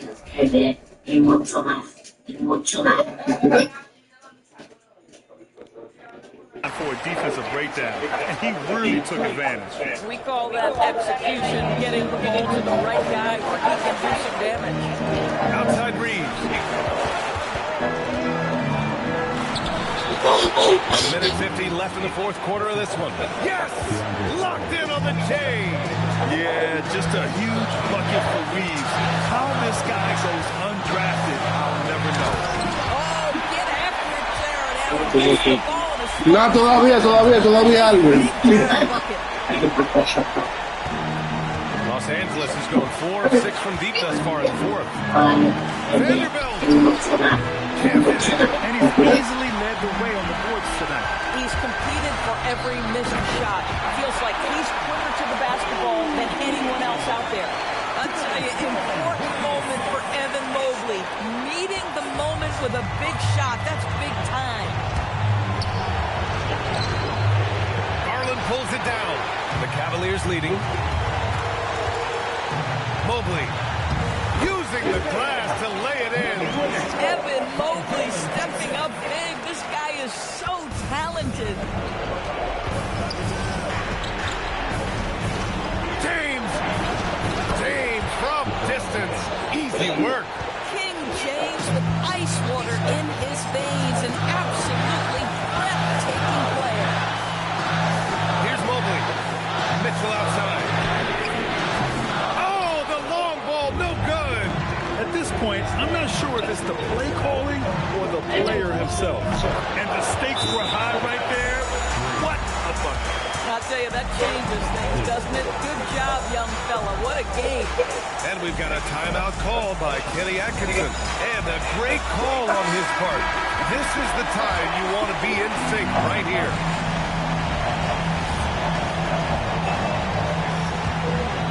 For a defensive breakdown, and he really took advantage. We call that execution, getting the ball to the right guy where he can do some damage. Outside Reeves. 1:50 left in the fourth quarter of this one. Yes! Locked in on the J. Yeah, just a huge bucket for Reeves. How this guy goes undrafted, I'll never know. Oh, get after it, Jared Allen. No, todavía, Albert. Los Angeles is going 4 of 6 from deep thus far in the fourth. Vanderbilt. And he's easily led the way on the boards tonight. He's competed for every missed shot. Feels like he's quicker to the basketball than anyone else out there. I'll tell you, important moment for Evan Mobley. Meeting the moment with a big shot. That's big time. Garland pulls it down. The Cavaliers leading. Mobley using the glass to lay it in. Evan Mobley stepping up big. This guy is so talented. James from distance. Easy work. King James with ice water in his veins. An absolutely breathtaking player. Here's Mobley. Mitchell outside. Oh, the long ball, no good. At this point, I'm not sure if it's the play calling or the player himself. And the stakes were high right there. What a bucket. I'll tell you, that changes things, doesn't it? Good job, young fella. What a game. And we've got a timeout call by Kenny Atkinson. And a great call on his part. This is the time you want to be in sync right here.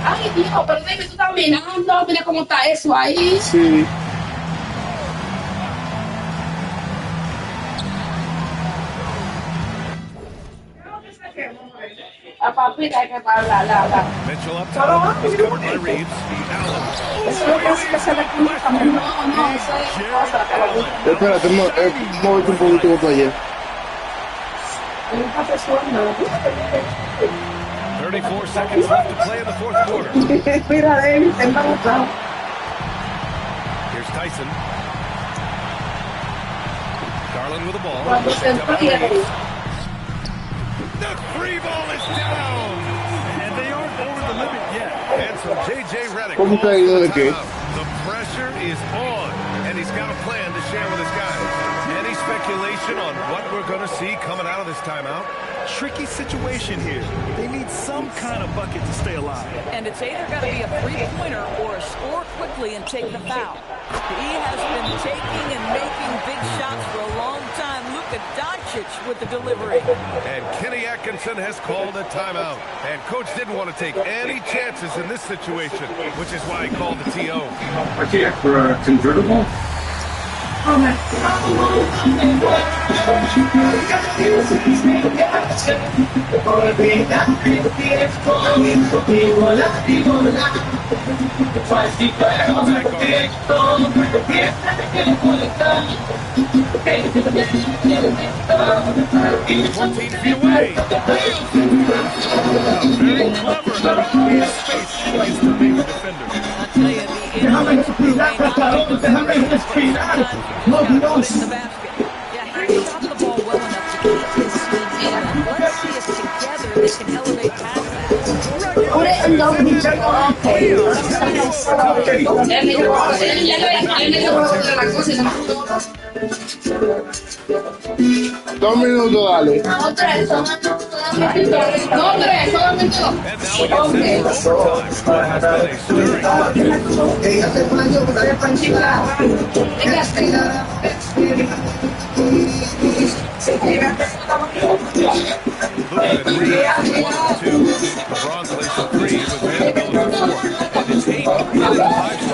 Ay, hijo, pero dime, tú estás mirando, mira cómo está eso ahí. Sí. La papita hay que la. Mitchell up top. He's covered by Reeves. Allen. Eso es lo que hace que se le comunican. No, eso es cosa. Espérate, muévete un poquito para allá. 34 seconds left to play in the fourth quarter. Mira, David, te está gustando. Here's Tyson. Garland with the ball. Cuando se enfríe. The free ball is down. And they aren't over the limit yet. And so J.J. Redick ¿Cómo calls te ha ido for de qué? timeout. The pressure is on. And he's got a plan to share with his guys. And he's speculation on what we're going to see coming out of this timeout? Tricky situation here. They need some kind of bucket to stay alive. And it's either got to be a three-pointer or a score quickly and take the foul. He has been taking and making big shots for a long time. Luka Doncic with the delivery. And Kenny Atkinson has called a timeout. And Coach didn't want to take any chances in this situation, which is why he called the TO. Okay, for a convertible. Dos minutos, dale. LeBron plays for 3 with Vanderbilt at 4. And it's 8 in 5 straight.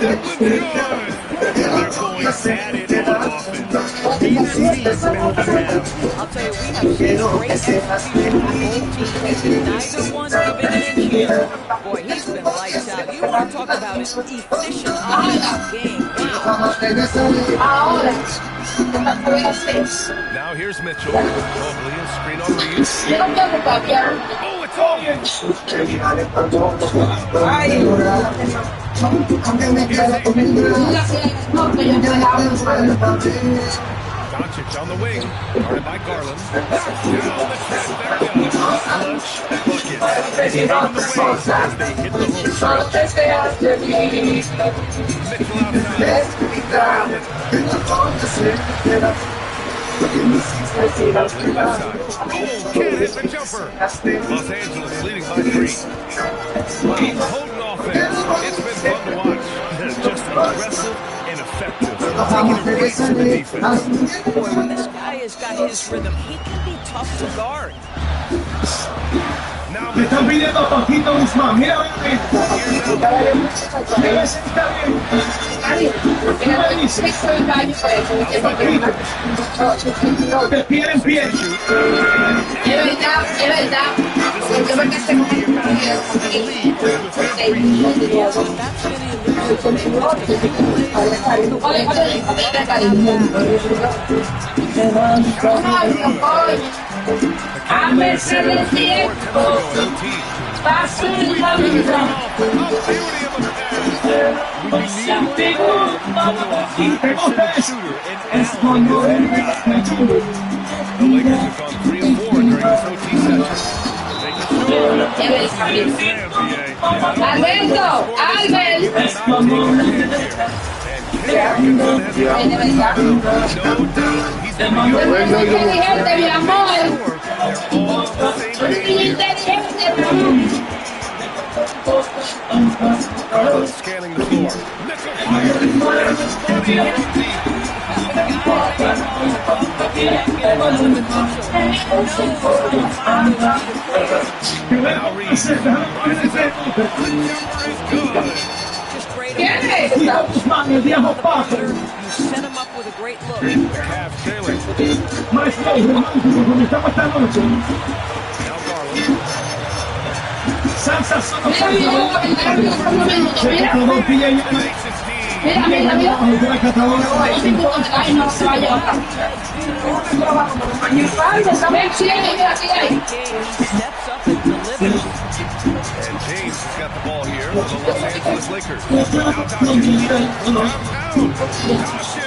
That was good. They're going at it on offense. Neither team is backing down. I'll tell you, we have seen great execution from both teams, and neither one giving an inch here. Boy, he's been lights out. You want to talk about his efficient offensive game. Now here's Mitchell. Mobley, a screen on Reeves. Oh, it's Doncic on the wing, guarded by Garland. Down the stretch, there he goes. Clutch bucket. On the wing as they hit the home stretch. Mitchell outside. Oh, can't hit the jumper. Los Angeles leading by 3. Potent offense. It's been fun to watch. Just aggressive and effective. Taking it away from the defense. Boy, when this guy has got his rhythm, he can be tough to guard. Now Me están pidiendo Toquito Guzmán. Mira, te piden pie. Es verdad. Yo me casé con a veces el tiempo pasa en la vida. The Lakers have gone 3 and 4 during this OT session. Alberto, Albert. Inteligente, mi amor. Inteligente, mi amor. Garland scanning the floor. Now Reeves. The jumper is good. ¿Quién es? You set him up with a great look. The Cavs trailing. Now Garland. Ay, no se vaya. Steps up and delivers. And James has got the ball here for the Los Angeles Lakers. Now Doncic.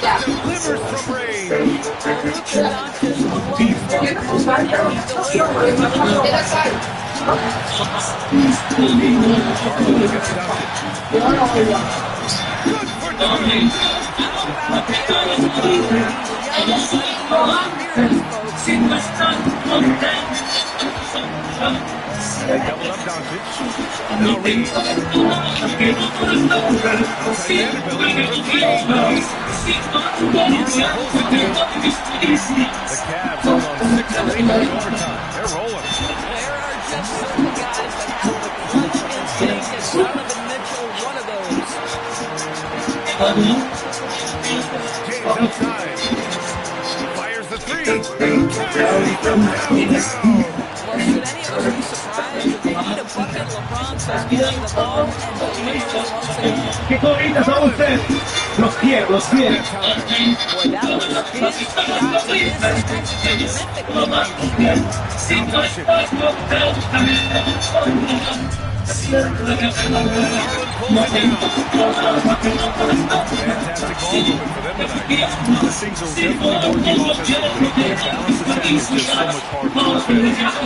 Downtown. Doncic delivers from range. Good for Doncic. They doubled up Doncic. Now Reed. The Cavs are on 6 straight in overtime. They're rolling. There are just certain guys that have the clutch instinct, and Donovan Mitchell, one of those. James outside. Fires the three. Well, should any of us be surprised if they need a bucket? LeBron says, "Give me the ball," and Mitchell once again. ¿Qué corridas son ustedes? Los quiero, los quiero. Boy, that was his shot to miss. That's terrific. Fantastic ball movement for them tonight. Things are definitely working offensively. Balance attack is just so much harder to defend.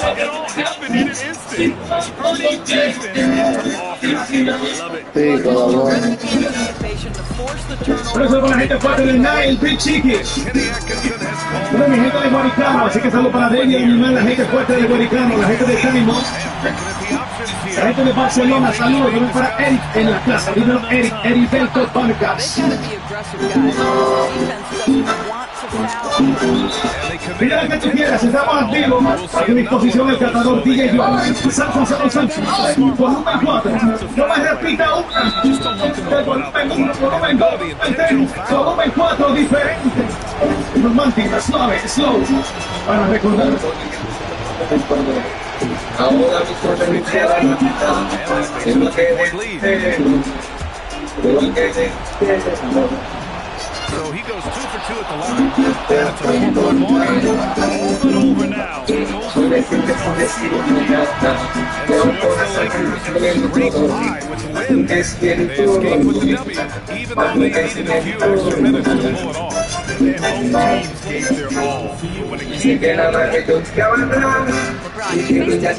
It all happened in an instant. Turning defense into offense. Love it. Sí, por favor. Anticipation to force the Por eso turnover. con la gente fuerte del Nile, Big Chiqui. Kenny Atkinson has called. Toda mi gente de Guaricano, así que saludo para Debbie, animal, la gente fuerte de Guaricano, la gente de Tánimo, Looking at the options la here. gente de Barcelona, saludos también para Eric en la casa, dímelo Eric, Belco Vargas. They gotta be aggressive, guys. Defense doesn't want to foul. And they Mira lo que tú quieras, estamos activos, a tu disposición el catador DJ John, San Gonzalo Sánchez, volumen 4, no me repita una, del volumen 1, volumen 2, volumen 4, diferente, romántica, suave, slow, para recordar. Ahora mismo te So he goes 2 for 2 at the line. That's a 4-point ball game. Over and over now. And so it's the Lakers great high with the win. They escape with the W, even though they needed a few extra minutes to pull it off. And both teams gave their all when it came down. All right, thanks, Ellie. And that's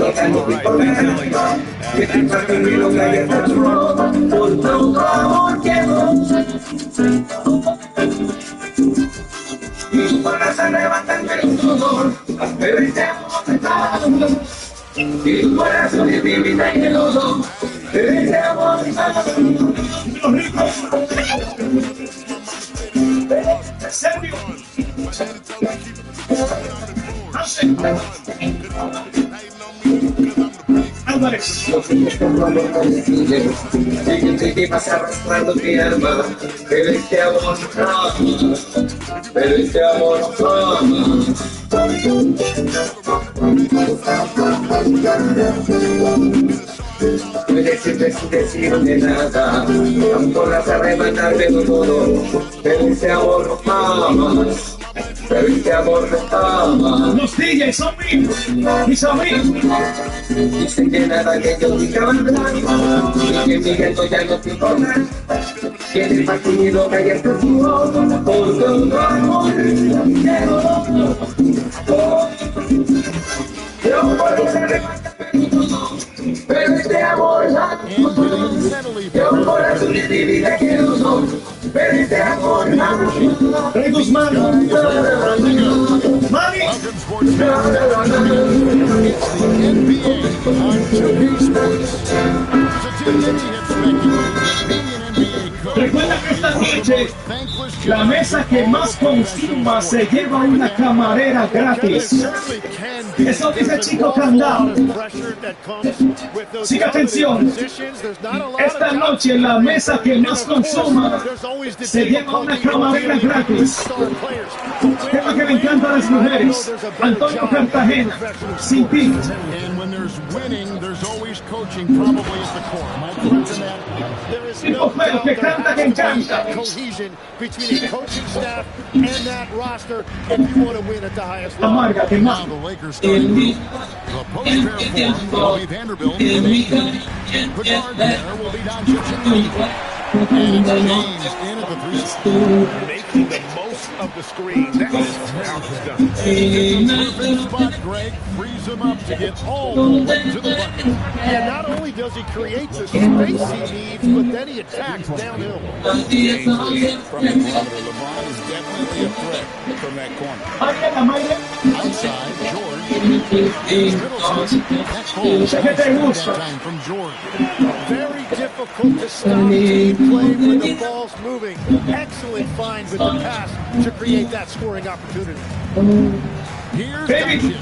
going to be the first Y para se levantan del sudor, pero el tiempo y tu corazón es mi vida y el lodo, pero el tiempo serio. Álvarez. Sigue vas arrastrando mi alma, pero este amor no, pero este amor puedes siempre sin decirme nada, aún podrás arrebatarme de todo, pero este amor no más. Pero este amor no estaba. Los DJs son míos, mis amigos. Dicen que nada que yo diga verdad, y que mi gueto ya no te importa. Que en el partido que hayas perdido, por todo amor, yo puedo ser pero este amor no. Yo por azul de mi vida quiero no. Pero este amor no. Rey Guzmán. Mami. Recuerda que esta noche la mesa que más consuma se lleva una camarera gratis. Eso dice Chico Candao. Siga atención. Esta noche la mesa que más consuma se lleva una camarera gratis. Tema que me encanta a las mujeres. Antonio Cartagena. Sin ti. Tipo feo que canta que encanta. Amarga que más. making the most use of the screen. That is how it's done. It's a perfect spot, Greg. Frees him up to get all the way to the bucket. And not only does he create the space he needs, but then he attacks downhill. From the perimeter, LeBron is definitely a threat from that corner. Outside, George. That falls that time from George. Very difficult to stop team play when the ball's moving. Excellent find with the pass to create that scoring opportunity. Here's Doncic.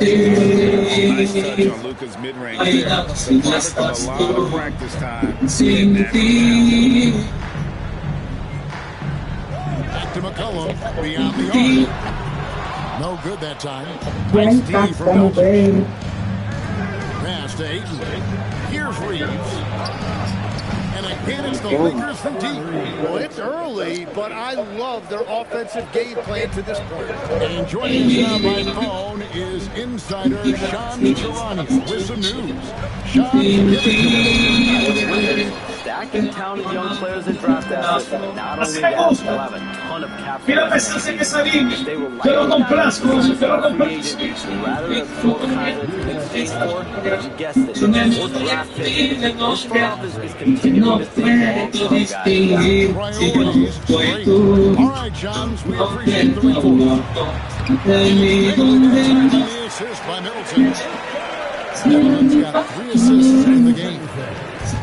Again, Nice touch on Luka's mid-range there. Product of a lot of practice time. back to McCollum. Beyond the arc. No good that time. Nice D from Doncic. Pass to Ayton. Here's Reeves. And again, it's the Lakers from deep. Well, it's early, but I love their offensive game plan to this point. And joining us now by phone is insider Sean Girani with some news. Sean, give it to us. Stacking talented young players and draft assets. Not only that, they'll have a ton of cap space. If they will likely have free agent rather than throw the contract in exchange for, you guessed it, more draft picks. This front office is continuing to think long-term, guys. Priorities straight. All right, Johns, we appreciate the report. The assist by Middleton. Middleton's got 3 assists in the game.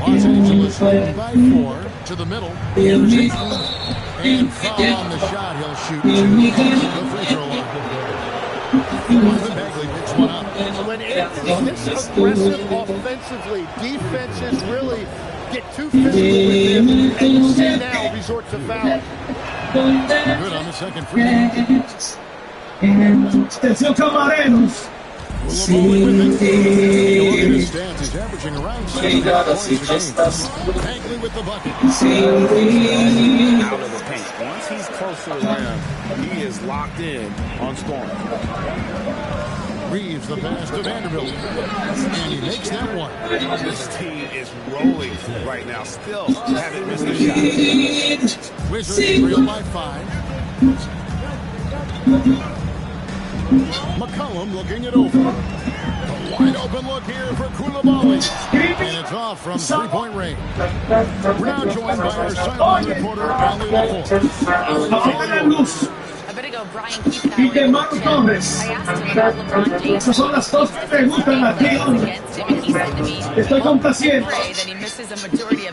Los Angeles leading by 4 to the middle. Here's Ayton. And foul on the shot. He'll shoot 2 the free throw line. Marvin Bagley picks one up. When Ayton is this aggressive offensively, defenses really get too physical with him, and you see now resort to foul. Good on the second free throw. Atención, camareros. Look at his stats. He's averaging around 7 points a game. Bagley with the bucket. Out of the paint. Once he's close to the rim, he is locked in on scoring. Reeves the pass to Vanderbilt. And he makes that one. This team is rolling right now. Still haven't missed a shot. Wizards trail by 5. McCollum looking it over. A wide open look here for Koulibaly. And it's off from three-point range. We're now joined by our sideline reporter, Ali Laporte. A bit ago, Brian Keith and I were able to chat. I asked him about LeBron James. Esas son las dos que me gustan aquí, hombre. Te estoy complaciendo.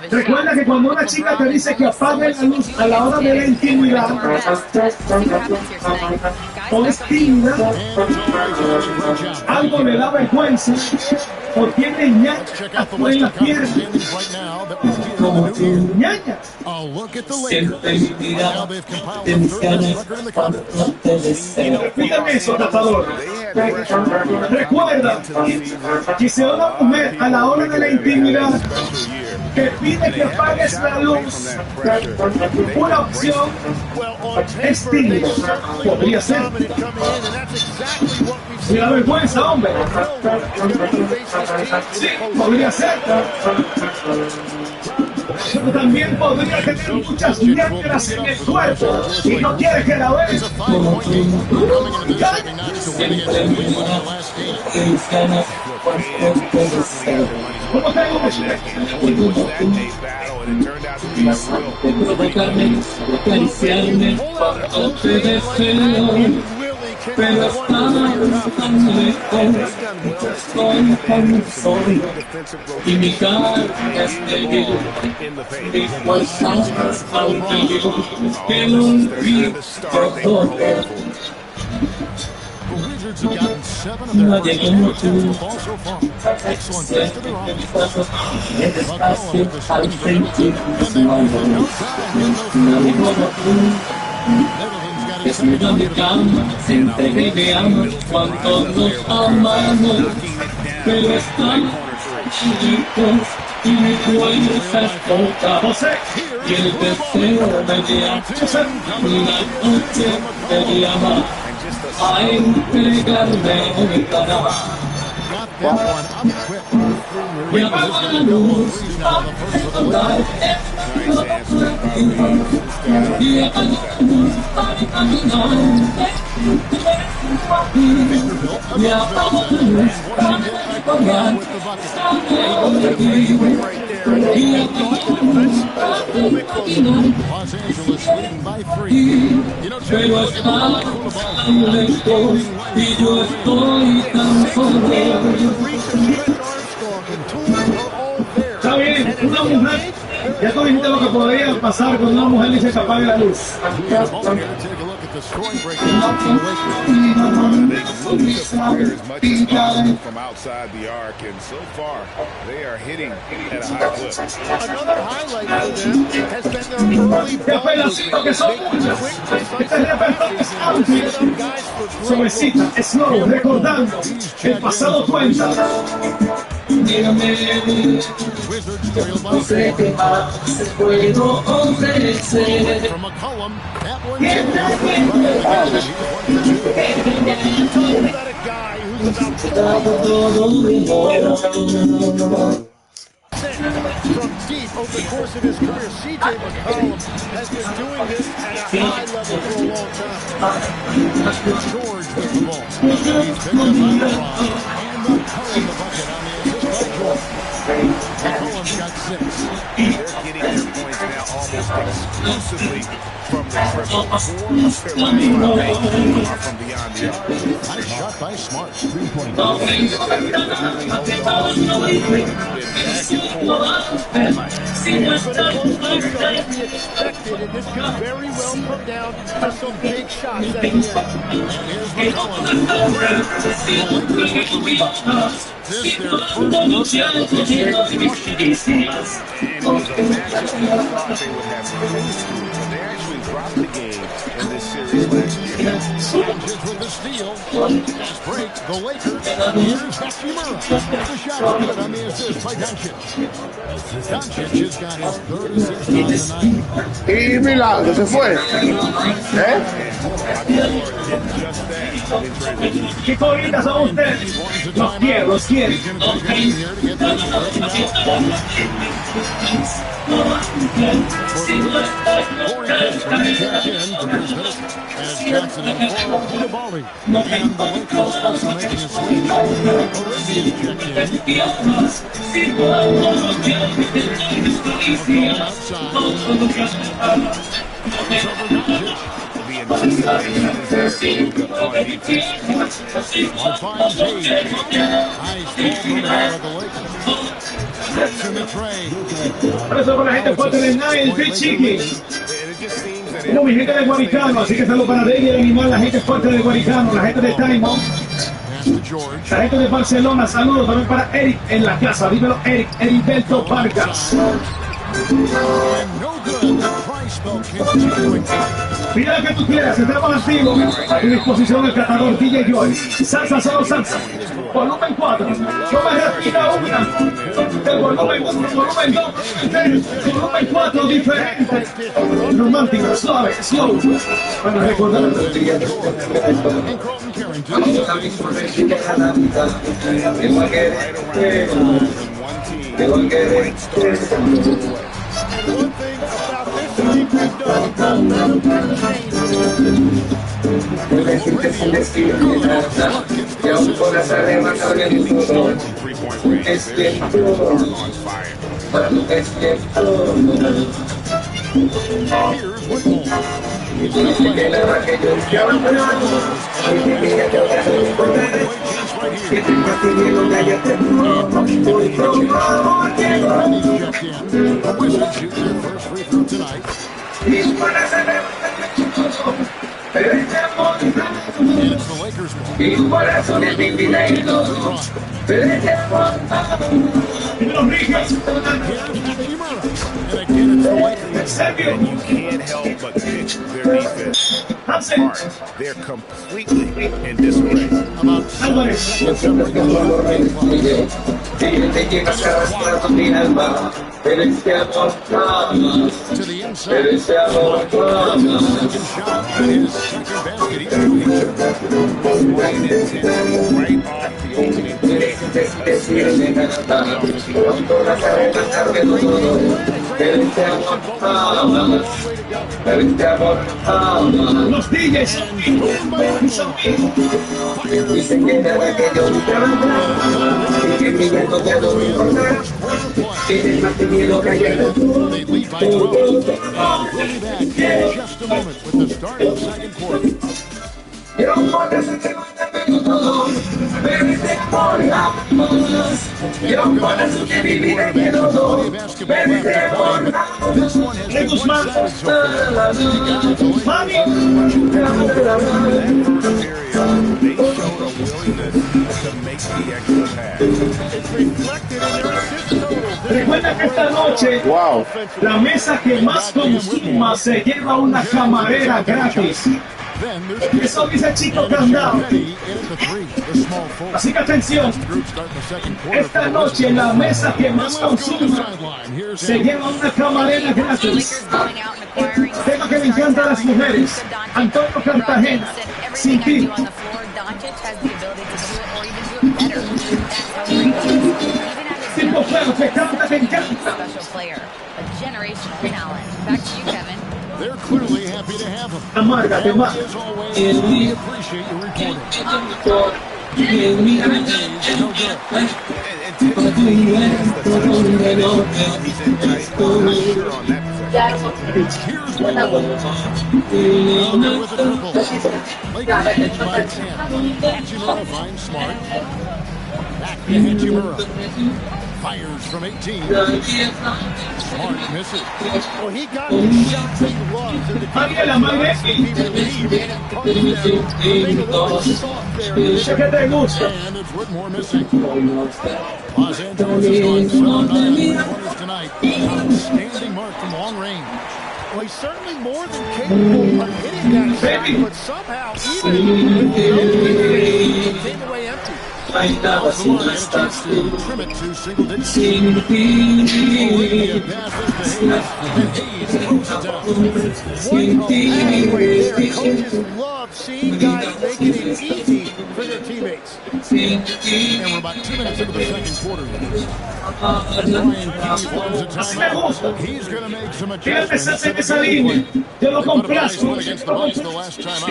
Recuerda que cuando una chica te dice que apague la luz a la hora de la intimidad, o es tímida, algo le da vergüenza, o tiene ñañas en la pierna, como ñañas. A look at the Lakers. Now they've compiled the third best record in the conference. Repítame eso, tratador. Recuerda que si una mujer a la hora de la intimidad te pide que apagues la luz, una opción es tímida. Podría ser. Y la vergüenza, hombre. Sí, podría ser. Pero también podría tener muchas piedras en el cuerpo y no quiere que la veas. ¿Cómo te pero están tan lejos, estoy tan solo, y mi cara es débil, igual sabes al peligro, que lo olvido todo. The Wizards have gotten 7 of their first 10 attempts at the ball so far. Excellent test of their offense. McCollum with the second free throw. And they win no time in those Middleton's got his second bucket of the Siempre que veamos cuánto nos amamos, pero están chiquitos y mi fuerza es poca. Y el deseo me llama, una noche me llama a entregarme mi cara. got that one up quick. Reeves is going to go on 3 now in the first of the Los Angeles leading by 3. You know, Jay, look at the Está bien, una mujer. Ya tú dijiste lo que podría pasar cuando una mujer dice que apague la luz. They look to fire as much as possible from outside the arc, and so far they are hitting at a high clip. Another highlight for them has been their early ball Suavecita, slow, recordando el pasado cuenta. Wizards trail by 4. From McCollum, that one's in. Talking about a guy who's about 40% from deep over the course of his career. C.J. McCollum has been doing this at a high level for a long time. George with the ball. He's picked up by LeBron. And McCollum the bucket on the assist by George. McCollum's got 6. They're getting their points now almost exclusively from the triple. 4 of their last 5 are from beyond the arc. Nice shot by Smart. 3-point. And this could very well come down to some big shots at the end. Here's McCollum. This is their first look at the And it was a matchup that I thought they would have cruised through, but they actually dropped the game in this series last year. Doncic with the steal. Fast break. The Lakers. Here's Hachimura. The shot good on the assist by Doncic. Doncic has got his 3rd assist on the night. Y Milagro se fue. ¿Qué coritas son ustedes? Los quiero, los quiero. He's going to take it in here to get that first out. Corey Kispert checked in for Chris Middleton. As Johnson in for Koulibaly. And the Lakers also making a switch. Arabian checked in. Outside. It's over Doncic. The anticipation is there for Luka on defense. On fine Page. Nice ball moving out of the Lakers. That's in the tray. Por eso con la gente fuerte del Nine, el Big Chiqui. Como mi gente de Guaricano, así que saludos para David y animar la gente fuerte de Guaricano, la gente de Taimon. La gente de Barcelona, saludos también para Eric en la casa. Dímelo, Eric, Heriberto Vargas. Mira lo que tú quieras, estamos activos. A tu disposición el catador DJ Joy. Salsa, solo salsa. Volumen 4. Yo me retiro una. El volumen 1, volumen 2, volumen 4 diferente. Romántico, suave, slow. Para recordar el día. And one thing about this league we've done, The Wizards shoot their first free throw tonight. And it's the Lakers ball. Here's Hachimura. And again, it's the Lakers. And you can't help but pick their defense apart. They're completely in disarray. About 7 seconds separating the to the inside. Second shot and his second basket. He's shooting. Right off the opening. pero este amor ama, pero este amor ama. Los DJs son míos. Dicen que nada que yo nunca vendrá, y que mi gato ya no me importa, tienes más miedo que ayer. They lead by 12. We'll be back in just a moment with the start of the second quarter. Yo por eso te mando todo, pero este amor ama. Yo por eso te viviré que todo, pero este amor ama. This one has been Guzmán. one-sided so far. They showed a willingness to make the extra pass. It's reflected in their assist total. Recuerda que esta noche Wow. la mesa que más consuma se lleva una camarera gratis. Then there's Eso dice Chico Candao. Petty in at the three. The small forward. Así que atención, Group starting the second quarter. esta noche la mesa que más consuma se lleva una camarera gratis. Lakers going out and acquiring Tema que le encanta a las mujeres. Antonio Cartagena, sin everything I ti. do on the floor, Doncic has the ability to do it or even do it better. That's how great he is. Even at his Tipo young claro, age, que canta, que encanta. special player, a generational talent. Back to you, Kevin. They're clearly happy to have him. Amárgate más. As always, we appreciate your reporting. And he's in tight. Not sure on that possession. Here's one. Over with a triple. Lakers lead by 10. Hachimura finds Smart. Back to Hachimura. Fires from 18. Smart misses. Well, he got the shots he loves. And the Ángela Magreti, he relieved and it punched them. Made a little bit soft there. dice que te gusta. And it's Whitmore missing. Los Angeles is going 7-9 on three-pointers tonight. Outstanding mark from long range. Well, he's certainly more than capable of hitting that shot, but somehow, even with no defense, he came away empty. Off the line, and a chance to trim it to single digits. Olivia passes to Hayes, and Hayes throws it down. What a pass right there. Coaches love seeing guys making it easy for their teammates. And we're about 2 minutes into the second quarter. Brian Key finds a timeout. He's going to make some adjustments. Fíjate esa línea. Yo lo Put a nice complazco. one against the Bucks the last time out.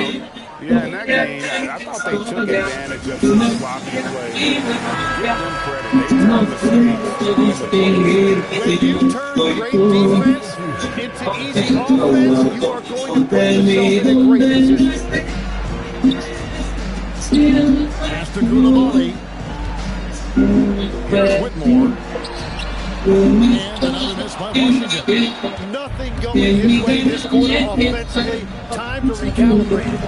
Yeah, in that game, I thought they took advantage of the sloppy play. Give them credit. They turned the When you turn great defense into easy offense, you are going to put yourself in a great position. Pass to Koulibaly. Here's Whitmore. And another miss by Washington. Nothing going his way this quarter offensively. Time to recalibrate.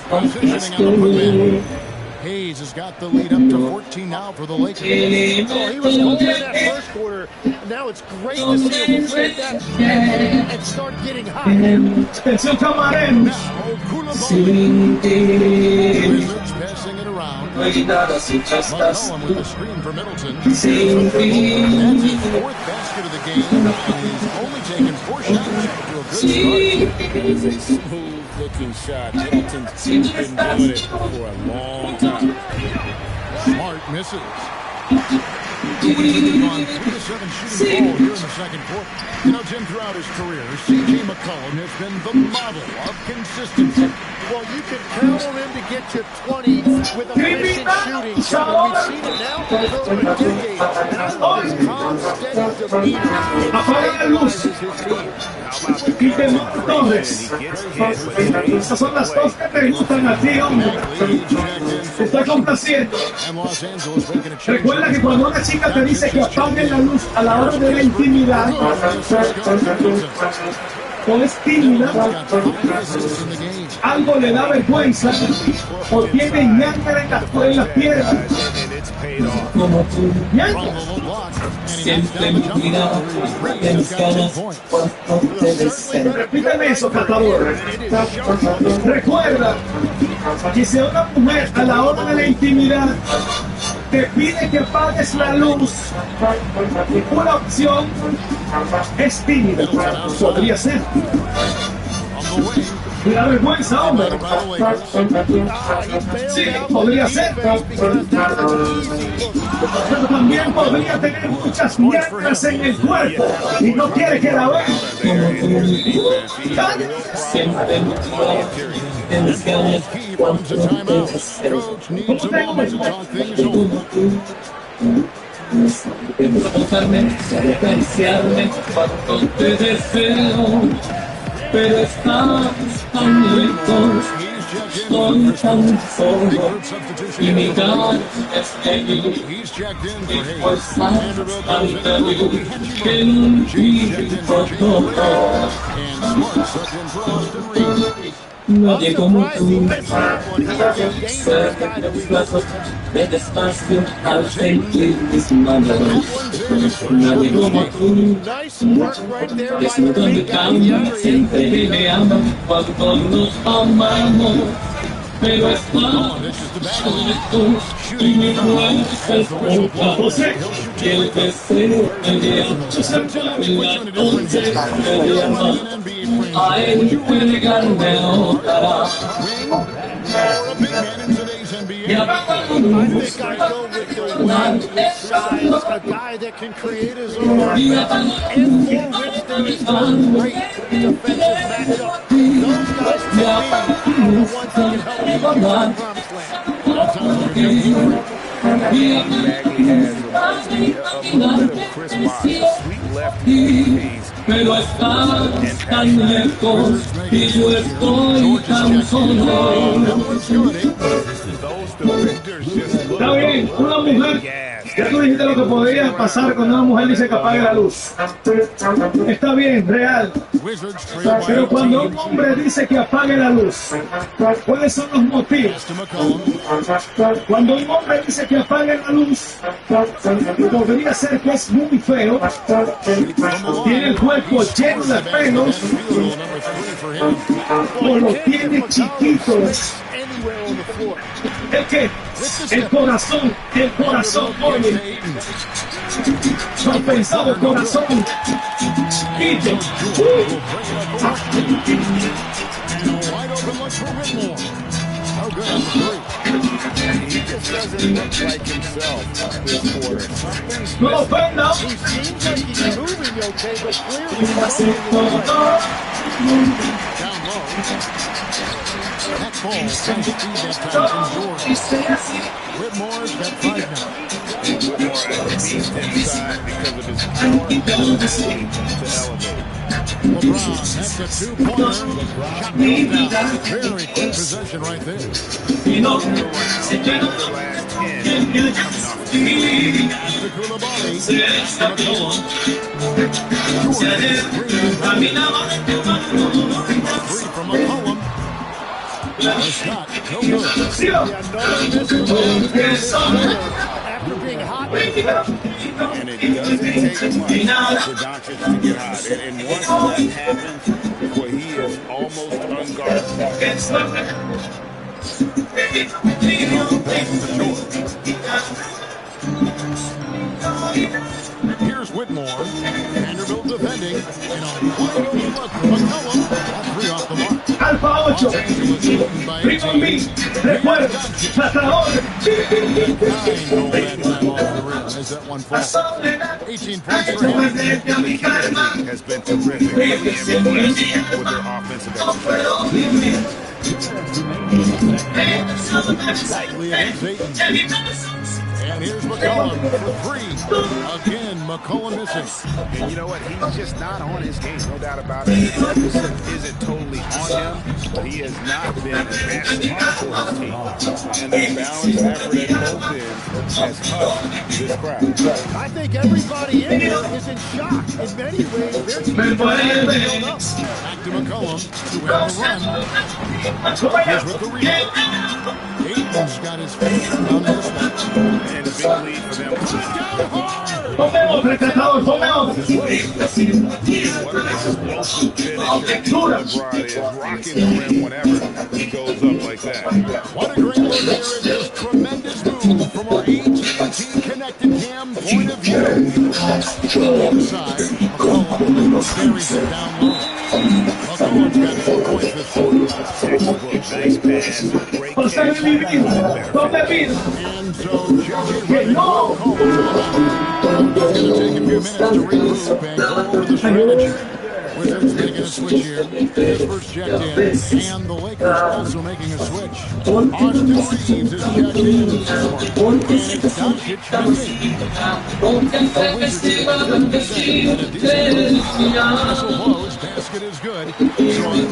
Positioning on the put man. Hayes has got the lead up to 14 now for the Lakers. Oh, he was cold in that first quarter. Now it's great to see him flip that and start getting hot. Atención camareros. Now Koulibaly. Wizards passing it around. McCollum with the screen for Middleton. That's his fourth basket of the game. And he's only taken 4 shots after a good start. It was a smooth-looking shot. Middleton's been doing it for a long time. Smart misses. We've gone 3-7 shooting ball here in the second quarter. You know, Jim, throughout his career, C.J. McCollum has been the model of consistency. Well, you can count on him to get you 20 with efficient shooting. We've seen it now for over a decade. And I love his calm, steady demeanor. Apaga la luz. His team. Y te mando Torres. Esas son las dos que te gustan a ti, hombre. Te estoy complaciendo. And Los Angeles making a change. Recuerda que cuando una chica te dice que apaguen la luz a la hora de la intimidad, o es tímida, algo le da vergüenza, o tiene ñángara en las piernas. Como tú, ñángara. Siempre me cuidaba, tienes ganas cuando te deseo. Repíteme eso, catador. Recuerda que si una mujer a la hora de la intimidad te pide que apagues la luz, una opción es tímida. Podría ser. Me da vergüenza, hombre. Sí, podría ser. pero también podría tener muchas mierdas en el cuerpo y no quiere que la vean. Pero estás tan lejos, estoy tan solo, y mi cara es feliz, y pues estás tan feliz, que no olvido todo. Nadie como tú, cerca de mis brazos, de despacio al sentir mis manos. Nadie como tú, desnudo en mi cama, siempre me ama cuando nos amamos. Pero estás lejos y mi fuerza es poca, y el deseo me llama, en la noche me llama. A él puede ganarme otra. A guy that can create his own offense, and for which there is a great defensive matchup. Those guys, to me, are the ones that can help you get to the promised land. Maggie has a little bit of Chris Bosh, a sweet left piece. Pero estás tan lejos y yo estoy tan solo. Está bien, una mujer. Ya tú dijiste lo que podría pasar cuando una mujer dice que apague la luz. Está bien, real. Pero cuando un hombre dice que apague la luz, ¿cuáles son los motivos? Cuando un hombre dice que apague la luz, podría ser que es muy feo, tiene el cuerpo lleno de pelos, o lo tiene chiquitos. ¿El qué? El corazón, oye. No pensado el corazón. Quito. He just doesn't look like himself this quarter. No ofenda. He seems like he's moving okay, but clearly Down low. That ball trying to feed that time from Jordan. Whitmore's got 5 now. And Whitmore has beast inside because of his power and ability to elevate. LeBron, that's a 2-pointer. Shot goes down. Very quick possession right there. The last 10 After Koulibaly, McCollum. Three from McCollum. A shot, no good. after being hot. And it doesn't take much for Doncic to get hot. And once that happens, boy, he is almost unguardable. Here's Whitmore. Vanderbilt defending. And a wide open look for McCollum. Got 3 off the mark. Alfa 8. Primo B. Recuerda. Tratador. 18 points for him. Has been terrific and impressed with their offensive execution. Tightly against Ayton. And here's McCollum for 3. Again, McCollum missing. And you know what? He's just not on his game, no doubt about it. The focus isn't totally on him, but he has not been as tough for his team. And the balanced effort at both ends has hushed this crowd. I think everybody in here is in shock. In many ways, their team is built up. Back to McCollum, who had the run. Here's with the rebound. Ayton's got his feet on this one. And a big lead for them. Down hard. Tomemos, retratador, tomemos. What an explosive finisher LeBron is, rocking the rim whenever he goes up like that. What a great look here at this tremendous move from our AT&T Connected Cam point of view. Inside, McCollum buries it down low. McCollum's got 4 points this quarter. Nice pass. Great catch. And so J.J. Redick will call to the line. It's going to take a few minutes to regroup and go over the strategy. Wizards making a switch here. His first checked in, and the Lakers also making a switch. Austin Reeves is checked in, and it's Doncic missing. The Wizards in a decent missile blows. Basket is good. So a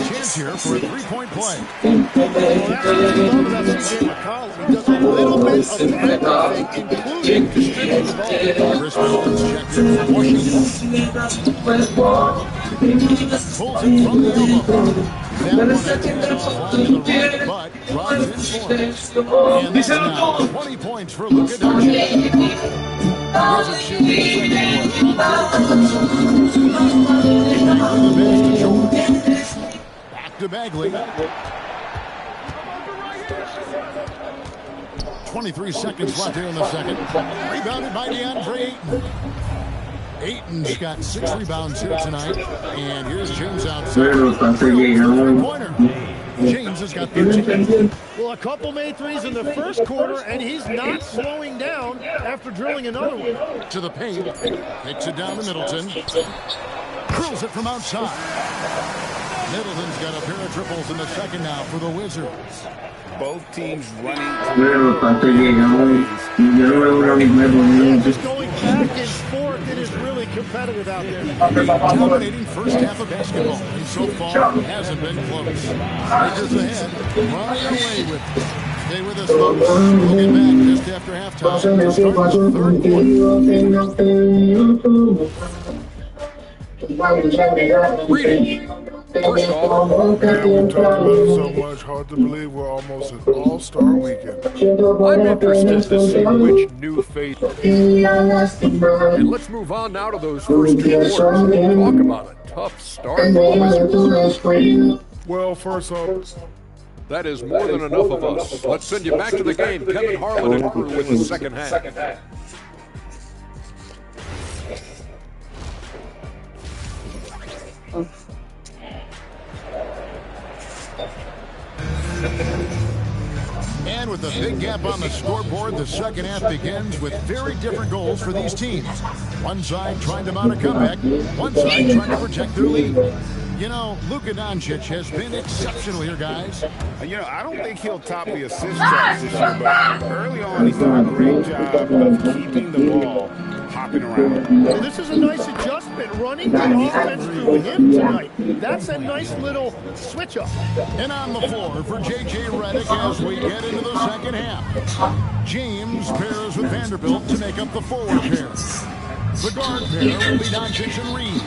chance here for a 3-point play. Well, that's what I love about C.J. McCollum. He does a little bit of everything, including distributing the ball. Chris Middleton's checked in from Washington. Pulls it from the elbow. That one had tipped off line to the right, but drives in for it. And that's now 20 points for Luka Doncic. Wizards shoot the second one. Back to Bagley. 23 seconds left here in the second. Rebounded by DeAndre Ayton. Ayton's got 6 rebounds here tonight. And here's James outside. Three-pointer. James has got 13. Well, a couple made threes in the first quarter, and he's not slowing down after drilling another one. To the paint. Takes it down to Middleton. Curls it from outside. Middleton's got a pair of triples in the second now for the Wizards. Both teams running. Just going back and forth, it is really competitive out there. Dominating first half of basketball, and so far it hasn't been close. Lakers ahead, running away with it. Stay with us, folks. We'll get back just after halftime to start the third quarter. Reading. First off, man, we talked about it so much, hard to believe we're almost an all-star weekend. I'm interested to see which new face. And let's move on now to those first 2 quarters. Talk about a tough start for the Wizards. Well, first off, that is more than enough of us. Let's send you back to the game. Kevin Harlan and crew with the second half. And with a big gap on the scoreboard, the second half begins with very different goals for these teams. One side trying to mount a comeback, one side trying to protect their lead. You know, Luka Doncic has been exceptional here, guys. You know, I don't think he'll top the assist charts this year, but early on he's done a great job of keeping the ball hopping around. Well, this is a nice adjustment, running the offense through him tonight. That's a nice little switch-up. And on the floor for J.J. Redick as we get into the second half. James pairs with Vanderbilt to make up the forward pair. The guard pair will be Doncic and Reeves.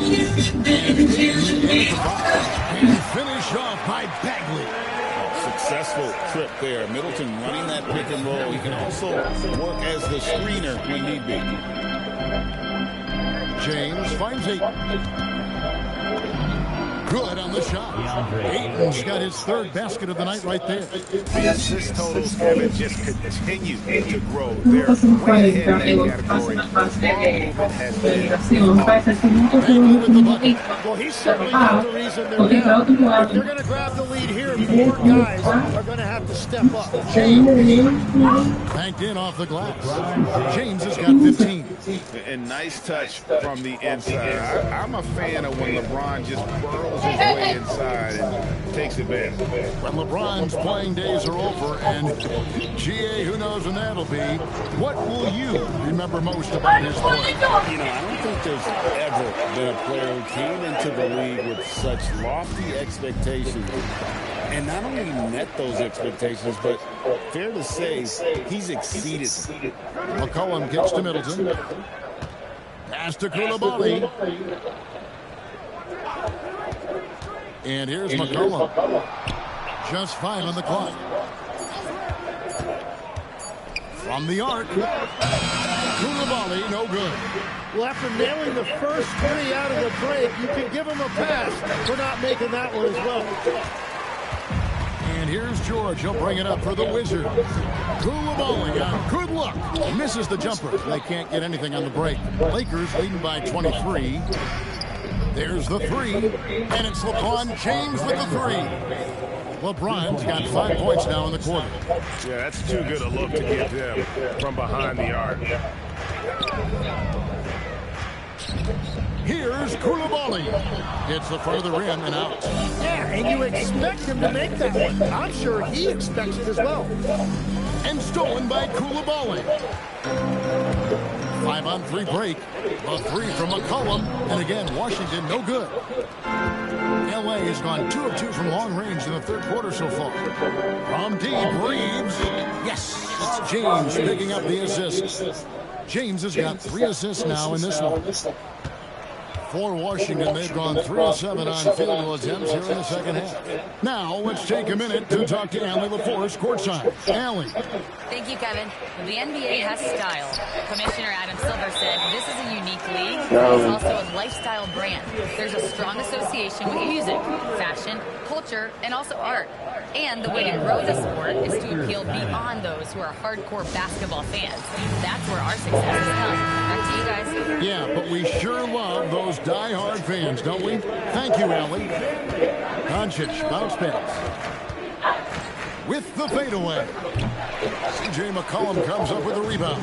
And finish off by Bagley. Successful trip there. Middleton running that pick and roll. He can also work as the screener when need be. James finds Ayton. Good on the shot. Ayton's got his third basket of the night right there. The assist totals, Kevin, just continue to grow. They're way ahead in that category. Well, he's certainly not the reason they're down. If they're going to grab the lead here, 4 guys are going to have to step up. Banked in off the glass. James has got 15. And nice touch from the inside. I'm a fan of when LeBron just burrows his way inside and takes it back. When LeBron's playing days are over, and GA, who knows when that'll be, what will you remember most about his play? You know, I don't think there's ever been a player who came into the league with such lofty expectations and not only met those expectations, but fair to say, he's exceeded them. McCollum gets to Middleton. Pass to Koulibaly. And here's McCollum. Just 5 on the clock. From the arc. Koulibaly, no good. Well, after nailing the first 3 out of the break, you can give him a pass for not making that one as well. And here's George. He'll bring it up for the Wizard. Koulibaly, good look. Misses the jumper. They can't get anything on the break. Lakers leading by 23. There's the three, and it's LeBron James with the three. LeBron's got 5 points now in the quarter. Yeah, that's too good a look to get them from behind the arc. Here's Koulibaly. Hits the further rim and out. Yeah, and you expect him to make that one. I'm sure he expects it as well. And stolen by Koulibaly. 5-on-3 break. A three from McCollum. And again, Washington no good. LA has gone 2 of 2 from long range in the third quarter so far. From deep, Reeves. Yes, it's James picking up the assist. James has got 3 assists now in this one. For Washington, they've gone 3 of 7 on field goal attempts here in the second half. Now, let's take a minute to talk to Allie LaForce courtside. Allie. Thank you, Kevin. The NBA has style. Commissioner Adam Silver said this is a unique league, but it's also a lifestyle brand. There's a strong association with music, fashion, culture, and also art. And the way to grow the sport is to appeal beyond those who are hardcore basketball fans. That's where our success has come. Back to you guys. Yeah, but we sure love those die-hard fans, don't we? Thank you, Allie. Doncic, bounce pass. With the fadeaway. C.J. McCollum comes up with a rebound.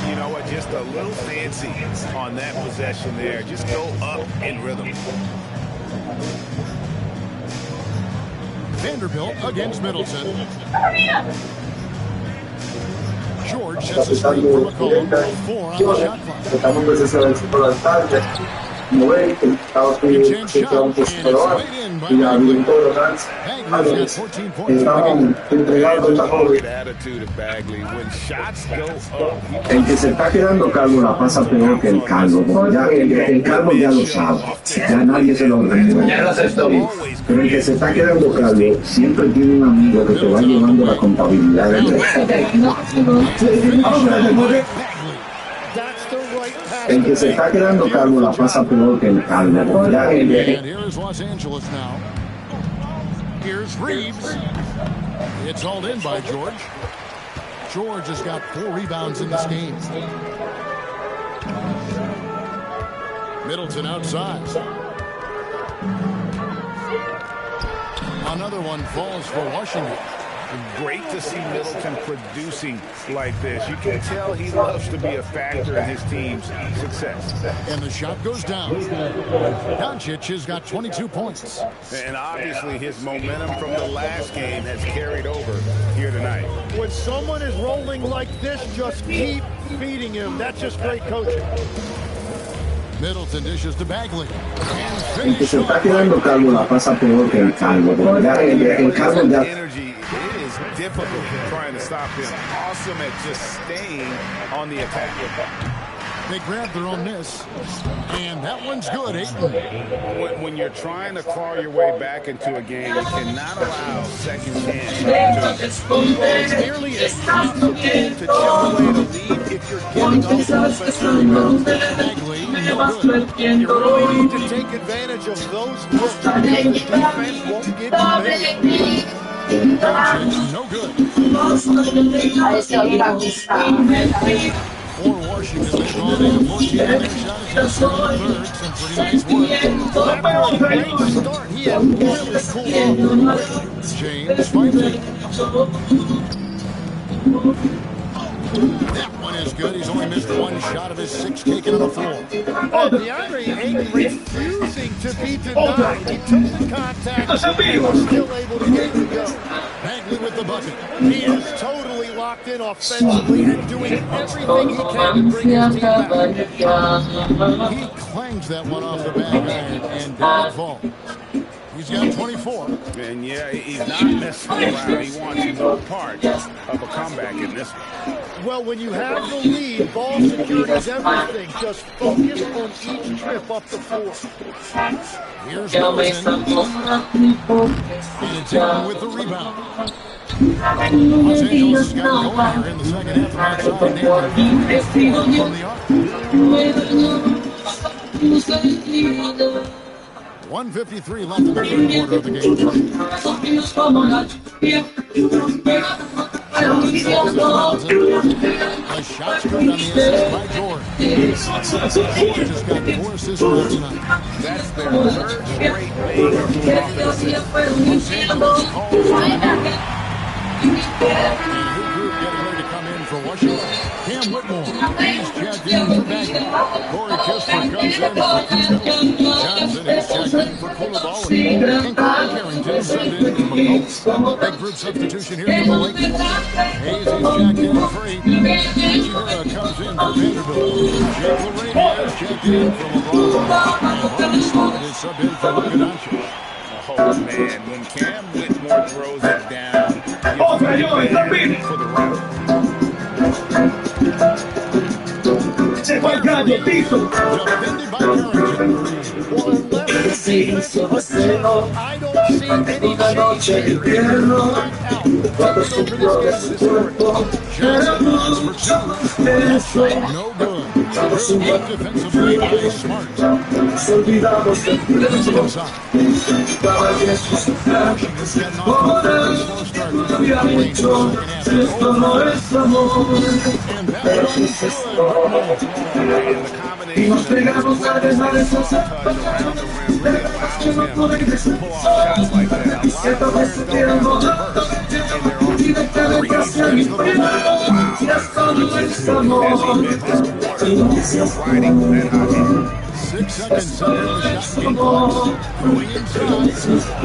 You know what? Just a little fancy on that possession there. Just go up in rhythm. Vanderbilt against Middleton. George sets the screen for McCollum. 4 on the shot clock. Attitude of Bagley when shots go up. El que se está quedando calvo la pasa peor que el calvo, porque ya el calvo ya lo sabe, ya nadie se lo recuerda. Pero el que se está quedando calvo siempre tiene un amigo que te va llevando la contabilidad del El que se está quedando calvo la pasa peor que el calvo, porque ya And here's Los Angeles now. Here's Reeves. It's hauled in by George. George has got 4 rebounds in this game. Middleton outside. Another one falls for Washington. Great to see Middleton producing like this. You can tell he loves to be a factor in his team's success. And the shot goes down. Doncic has got 22 points. And obviously his momentum from the last game has carried over here tonight. When someone is rolling like this, just keep feeding him. That's just great coaching. Middleton dishes to Bagley. El que se está quedando calvo la pasa peor que el calvo, porque ya el calvo ya... Difficult trying to stop him. Awesome at just staying on the attack. They grab their own miss, and that one's good. Ayton. When you're trying to claw your way back into a game, you cannot allow second chance. It's nearly impossible to chip away the lead if you're giving up offensive rebounds. You really need to take advantage of those looks because the defense won't give you many. No good. For Washington, they've gone 8 of 14 on their shot attempts in the third. Some pretty nice work. After a great start, he has really cooled off. James finds it. That one is good. He's only missed 1 shot of his 6 taken on the floor. Oh, DeAndre Ayton refusing to be denied. He took the contact and was still able to get it to go. Bagley with the bucket. He is totally locked in offensively and doing everything he can to bring his team back. He clangs that one off the back iron and down it falls. He's got 24. And yeah, he's not messing around. He wants no part of a comeback in this one. Well, when you have the lead, ball security is everything. Just focus on each trip up the floor. Here's Middleton. And it's Ayton with the rebound. Los Angeles has got going here in the second half from outside. From the arc. 1:53 left in the third quarter of the game. A shot scored on the assist by George. George has got 4 assists last night. That's their third straight main offense. Getting ready to come in for Washington. Cam Whitmore. He's checked in for Bagley. Corey Kispert comes in for Kuzma. Johnson is checked in for Koulibaly. And Corey Carrington subbed in for McCollum. Big group substitution here for the Lakers. Hayes is checked in for Free. Chihura comes in for Vanderbilt. Jake LaRavia is checked in for LeBron. And Marcus Smart is subbed in for Luka Doncic. Oh, man, when Cam Whitmore throws it down, for the round. Se fue el gallo, piso. Defended by Carrington. Well, unless the defense is I don't see any change here. Johnson is for 2. That's no good. Good defensively by Smart. Y nos pegamos a dejar esos Six seconds under the shot game clock. Going inside.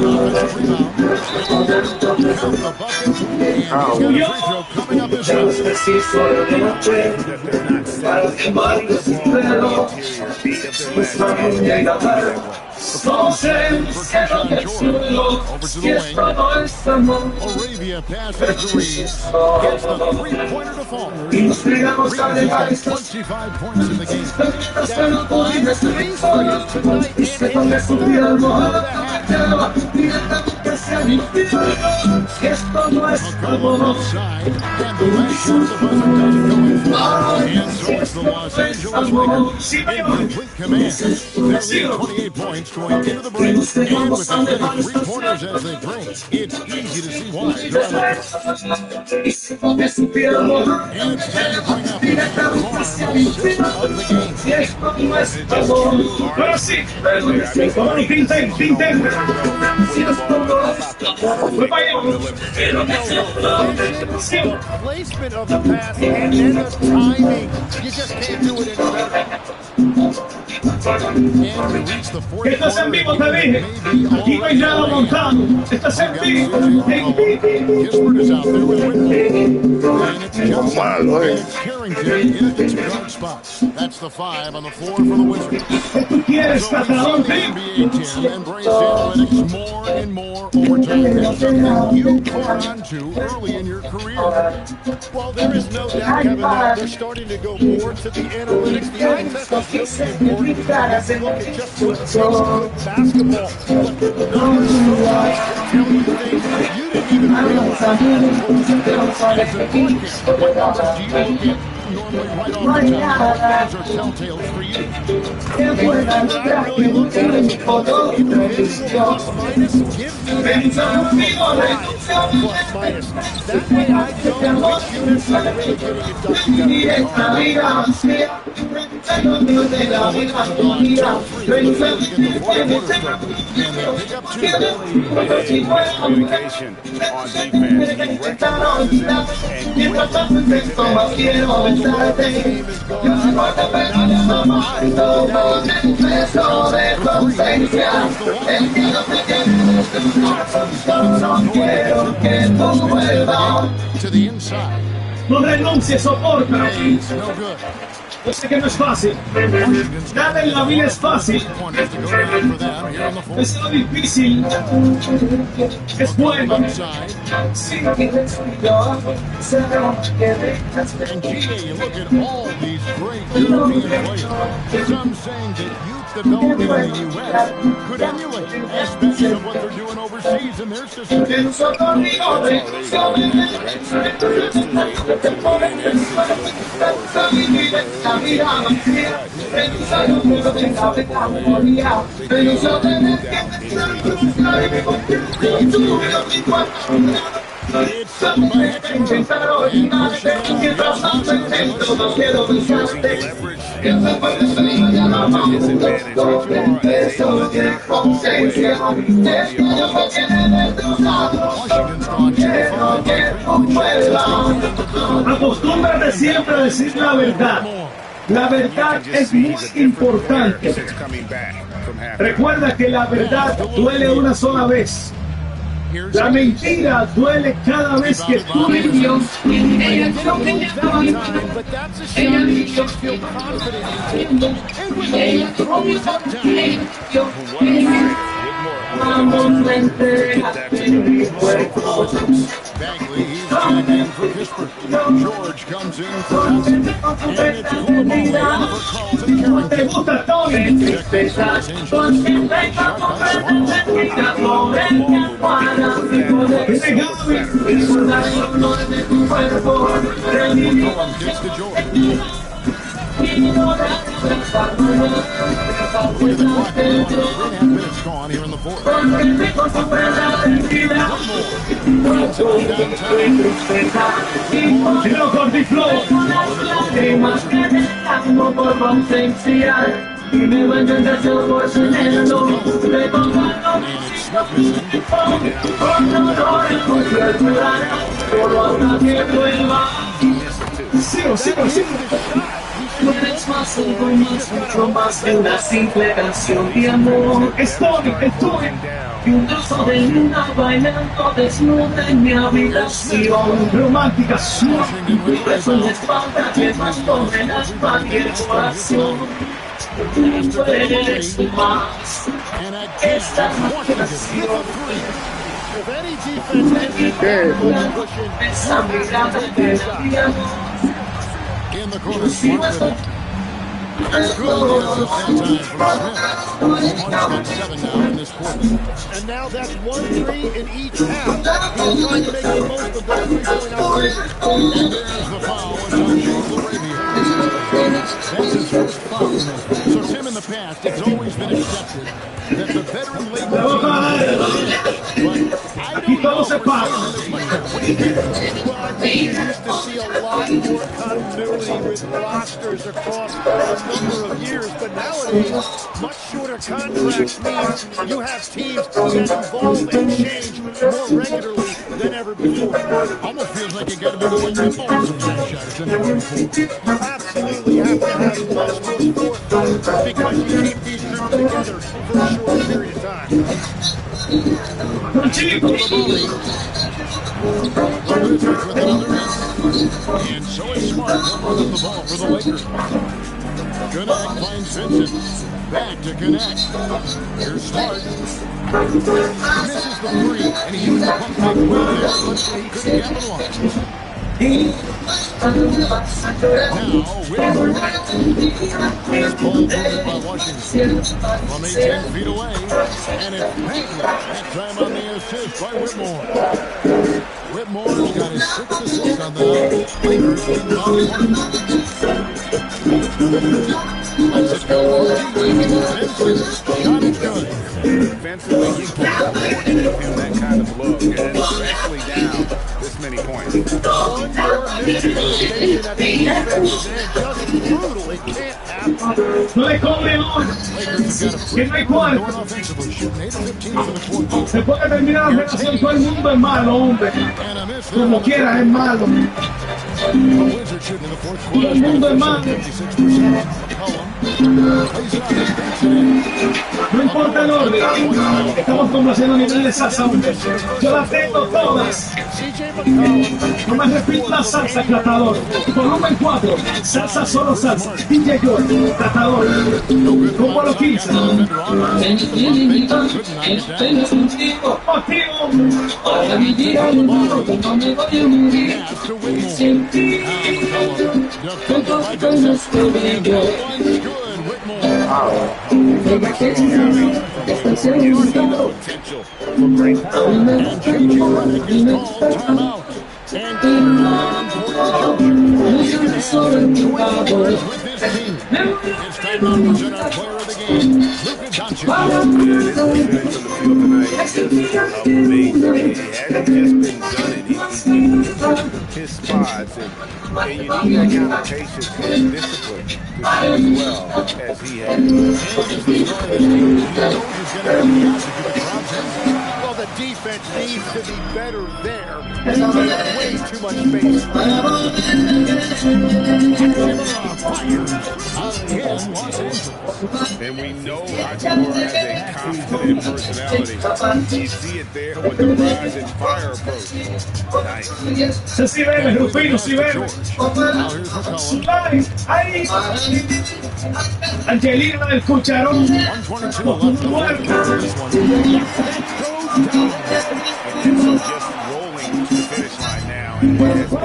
Offensive rebound. Count the bucket. And he's got a free throw coming up his house. Over to the wing. Arabia passes to Reeves. Gets the three-pointer to fall. Reeves has got 25 points in the game. McCollum outside, and the last shot of the buzzer doesn't go in for. And so it's the Los Angeles Lakers in complete command. They're leading 28 points going into the break, and with as many three-pointers as they bring, it's easy to see why. And it's time to bring up the pharmacist of the game. Ahora sí, pinten. Placement of the pass and then the timing. You just can't do it any better. Estás en vivo, te dije. Aquí no hay nada montado. Estás en vivo. Kispert is out there with Whitmore. And it's Johnson and Carrington in the two-guard spots. That's the 5 on the floor for the Wizards. So we've seen the NBA 10 embrace analytics more and more over time. It's something you caught on to early in your career. Well, there is no doubt, Kevin, that they're starting to go more to the analytics. The eye test is really important. If you look at just what makes good basketball, but the numbers so much can tell you things you didn't even realize. It's important. What numbers do you look at normally right off the top? Those are telltales for you. What I really look at is individual plus minus. Give me that plus minus. That way I know which units are really getting it done Communication on defense. He recognizes it To the inside. No renuncies, soporta. No good. Yo sé que no es fácil. Nada en la vida es fácil. Es lo difícil. Es bueno. And GA, you look at all these great European players. Some saying that you developing in the U.S. could emulate aspects of what they're doing overseas in their system. Acostúmbrate siempre a decir la verdad. La verdad es muy importante. Recuerda que la verdad duele una sola vez. La mentira duele cada vez que tú limpias. Bagley, he's checking in for Pittsburgh. George comes in for Johnson. And it's Koulibaly for Carlton gets to George. Look at the clock. 3.5 minutes gone here in the fourth. No eres más algo más, mucho más que una simple canción de amor. Estoy y un trozo de luna bailando desnuda en mi habitación. Romántica suave, un beso en la espalda, llevándome el alma y el corazón. Tú eres más, esta canción. Esa mirada de la in the corner. That's good. Almost 7 now in this quarter. And now that's 1-3 in each half. He's trying to make the most of those three going out. And there's the foul. It's on James Arabia. That's his first foul. So, Tim, in the past, it's always been accepted that the veteran late Well, I used to see a lot more continuity with rosters across a number of years, but nowadays, much shorter contracts mean you have teams that evolve and change more regularly than ever before. Almost feels like you got to be going to the balls of franchise than ever before. You absolutely have to have much more forethought because you keep these groups together for a short period of time. The Wizards with another in. And so is Smart running the ball for the Lakers. Connect finds Vincent. Back to Connect. Here's Smart. Misses the three, and he used the pump fake well there, but he couldn't capitalize. Now, Whitmore. This ball moved by Washington from 18 feet away. And it's Bagley. That time on the assist by Whitmore. Whitmore's got his 6th assist on the Lakers in Let's just go for Vincent. Shot is good. Defensively, you can't afford to give him that kind of look, and especially down this many points. One more miscommunication at the defensive end, just brutal. It can't happen. No le come hoy, que no hay cuarto. Se puede terminar la relación, todo el mundo es malo, hombre. Como quiera es malo. Todo el mundo es malo. No importa el orden, estamos complaciendo a nivel de salsa. Yo las tengo todas. No me repito la salsa, tratador. Volumen 4, salsa solo salsa. DJ George, tratador. Como lo 15. Ahora mi vida al mundo, no me voy a morir. Sin ti, con todo estoy yo. Potential for great power. And J.J. Redick is called timeout. And with this team. It's time now to present our player of the game, Luka Doncic. Amazing. He hasn't just been gunning. He's his spots. And you need that kind of patience and discipline to shoot as well as he has. Well, the defense needs to be better there. There's way too much space. And we know Hachimura has a confident personality. You see it there with the rise and fire approach. Nice. Se si vede, Rufino, si vede. Ahí. Angelina del cucharón. Just rolling to the finish line now. And what has been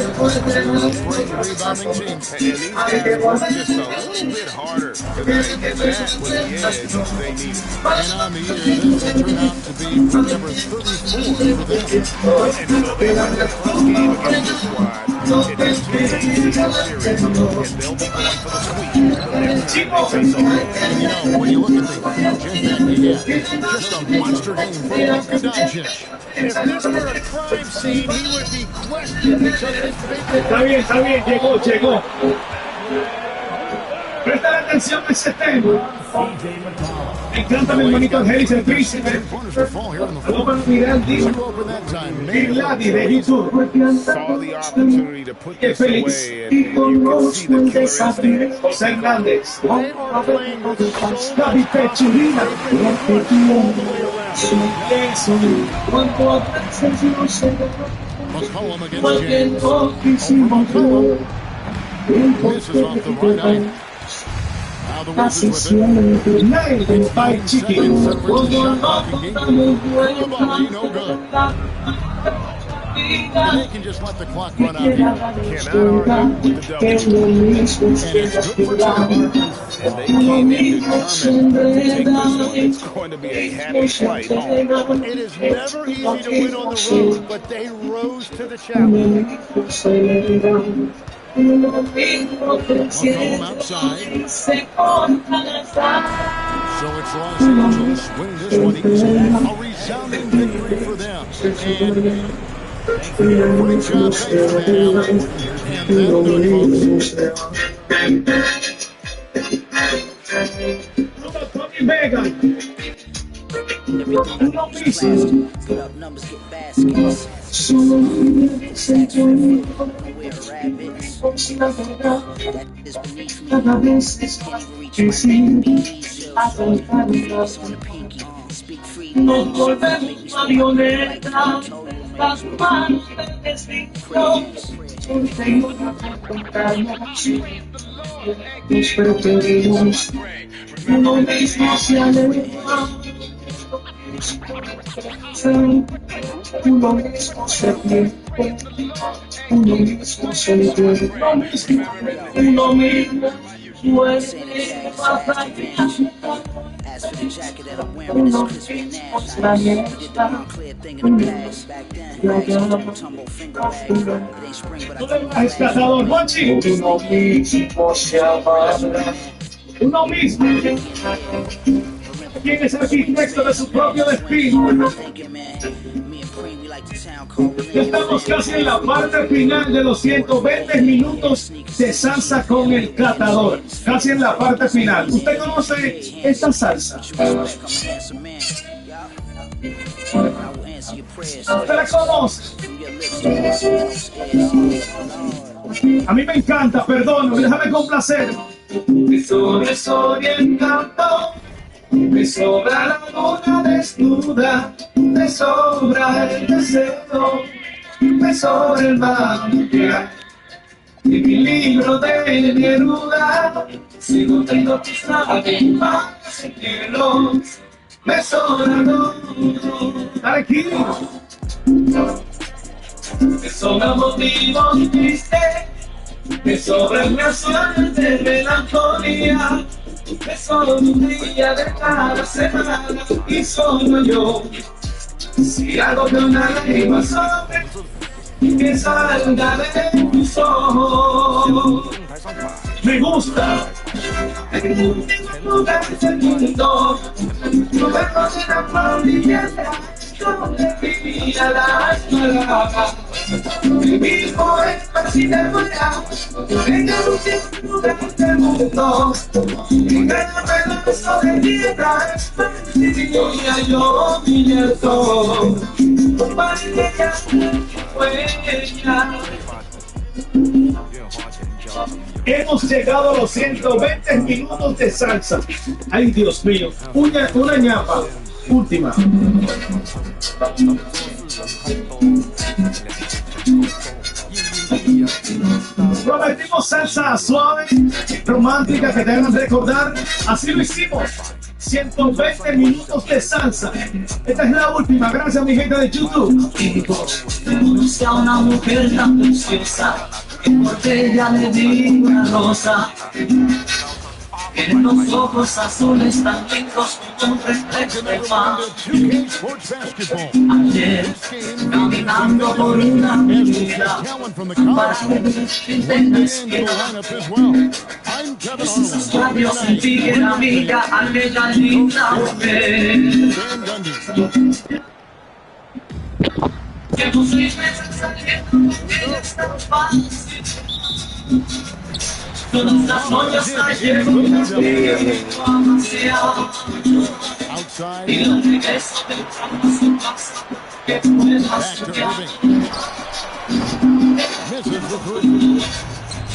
performance for the Lakers. Rebounding teams. And these guys work just a little bit harder to get that with the edge they needed. And on the year, this will turn out to be number 34 for them. And so they won their first game against this squad. It is 2 games in the series, and they'll be going for the sweep. And when you look at the agenda he had, just a monster game for Luka Doncic. If this were a crime scene, he would be questioned because Está bien, llegó. Presta la atención a ese tema. Me encanta mi hermanito Harris, el príncipe. Algo mirar, digo. Big Laddie de YouTube. saw the opportunity to put this Félix. away, and you can see the killer instinct. José Hernández. David Pechurina. McCollum against James. McCollum misses off the right eye. Now the Wizards with it. Nailed by Chicken. No good. And they can just let the clock run out here. Cannot argue with the double. And it's good for Tom. And they came in determined to take this one. It's going to be a happy flight home. it is never easy to win on the road, but they rose to the challenge. McCollum outside. So it's Los Angeles winning this one easy. A resounding victory for them. And great job there for that, Allen. And that'll do it, folks. Tommy Vega. Put up numbers, get baskets. Sacks for wear rabbits. That is beneath me. Can't even reach my knees. On the pinky. Speak free. Make me speak like I told you. As for the jacket that I'm wearing, it's crispy and nasty. Did the unclear thing in the past. Back then, tumble finger bag. It ain't spring, but I Escatador, Juanchi. Uno mismo. ¿Quién es arquitecto de su propio destino? Ya estamos casi en la parte final de los 120 minutos de salsa con el catador. Casi en la parte final. ¿Usted conoce esta salsa? ¿Usted la conoce? A mí me encanta, perdón, déjame complacer. Me desorientado. Me sobra la luna desnuda, me sobra el deseo, me sobra el mar. Y mi libro de Neruda, si no tengo tus labios para sentirlo, me sobra todo. Aquí. Me sobra motivos tristes, Me sobra una suerte, melancolía. Es solo un día de cada semana y solo yo. Si hago que una lágrima sobre que salga de tus ojos. Me gusta. En el último lugar del mundo, no me considero por vivienda. Yo le diría las palabras. El mismo es si te fuera. En el último lugar del mundo, en cada pedazo de tierra, diría yo abierto. Para que ella fue ella. Hemos llegado a los 120 minutos de salsa. Ay, Dios mío. Una ñapa. Última. Prometimos salsa suave, romántica que te hagan recordar. Así lo hicimos. 120 minutos de salsa. Esta es la última. Gracias, mi gente de YouTube. Conocí a una mujer tan preciosa que por ella le di una rosa. Tiene los ojos azules tan lindos como un reflejo de mar. Ayer, caminando por una avenida, para ver intentas que esos labios sentí que era amiga aquella linda mujer. Llevo 6 meses saliendo y ya está fácil. Todas las noches la llevo demasiado. Y lo regreso del trabajo a su casa, que pueda soñar.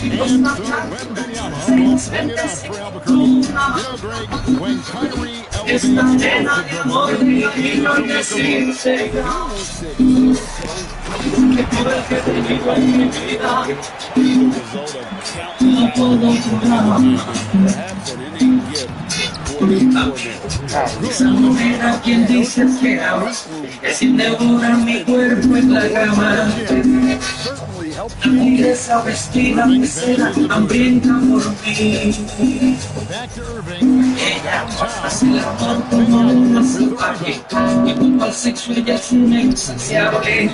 And so Wembanyama will bring it up for Albuquerque. When Kyrie elevates esa mujer a quien dices que amas, que sin devora mi cuerpo en la cama. La tigresa vestida de seda hambrienta por mí. Ella hace el amor como una salvaje, y junto al sexo ella es una insaciable.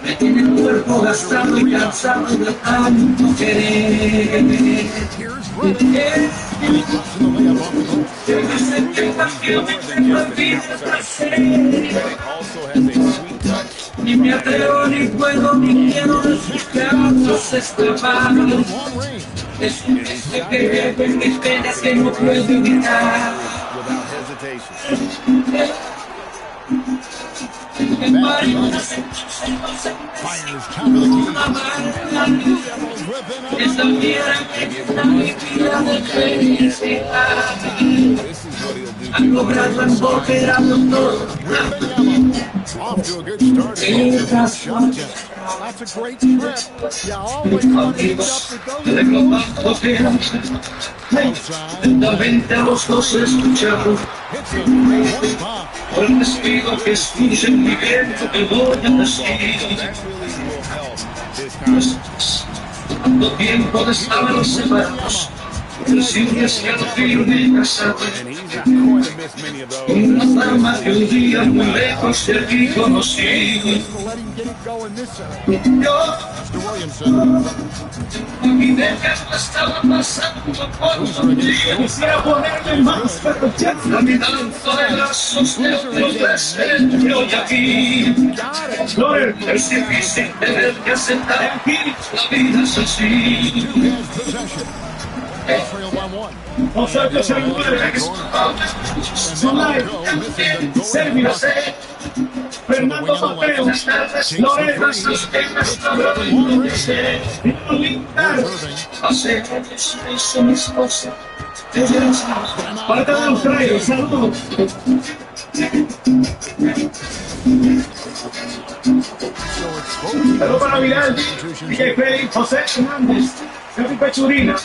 Me tiene el cuerpo gastado y cansado de tanto querer. Ni me atrevo, ni puedo, ni quiero dejarnos escapar. Es un beso que llevo en mis penas que no puedo evitar. Esta fiera que está mi vida de felicidad. Han logrado empoderarlo todo. off to a good start. That's a great trip. You always want to up Lentamente a los dos escuchamos por el despido que escuchen mi viento que voy a decir. Cuánto tiempo estábamos separados, recientes que al fin me casado. Una dama que un día muy lejos de aquí conocí. Yo mi déjame estaba pasando por un día. Quisiera ponerme más, pero ya caminando de brazos de otro deseo y aquí. Es difícil tener que aceptar aquí, la vida es así. Nosotros seguros Sergio C. Fernando Mateo, Lorena Sasquenas, hace eso mi esposa. Parte de Australia, saludos. Saludos para Vidal, DJ Félix, José Hernández, Gaby Pechurina,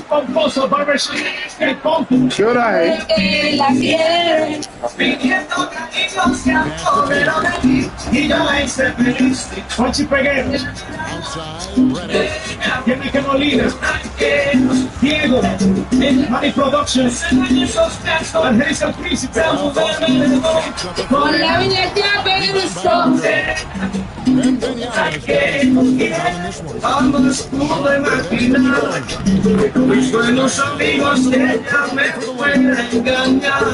pomposo barbershop en Pompo. ¿Qué hora es? La quiere. Pidiendo cariño, se apodera de ti y yo la hice feliz. Juanchi Peguero. Tiene que molir. Diego. Money Productions. Angélica el Príncipe. Con la vida ya pensó. Vamos, pude imaginar que mis buenos amigos ella me pueden engañar.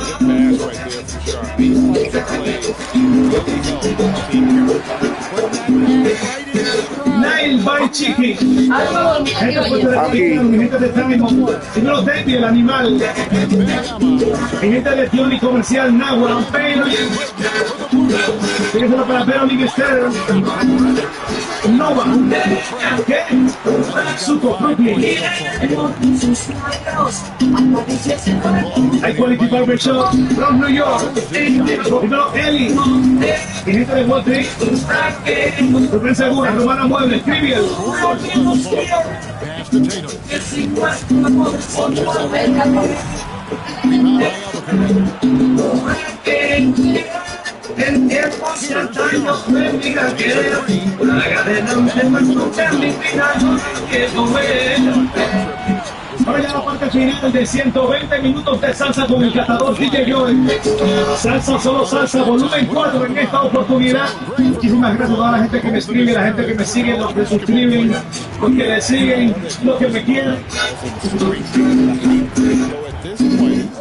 Nail by Chiqui. Gente fuerte de Dominicano, mi gente de Time. Señor David, el animal. Mi gente de Tioni Comercial, Nagua, Pero. Fíjense para Pero Livister. Nova. ¿Qué? Suco, Brooklyn. High Quality Barbershop from New York. Dímelo, Eli. Mi gente de Wall Street. Rubén Segura, Romana Muebles, Trivial. El tiempo se años me diga que adelante no escuchar mi vida, no quiero ver. Ahora ya la parte final de 120 minutos de salsa con el catador DJ Joel. Salsa, solo salsa, volumen 4 en esta oportunidad. Muchísimas gracias a toda la gente que me escribe, la gente que me sigue, los que suscriben, los que le siguen, los que me quieren.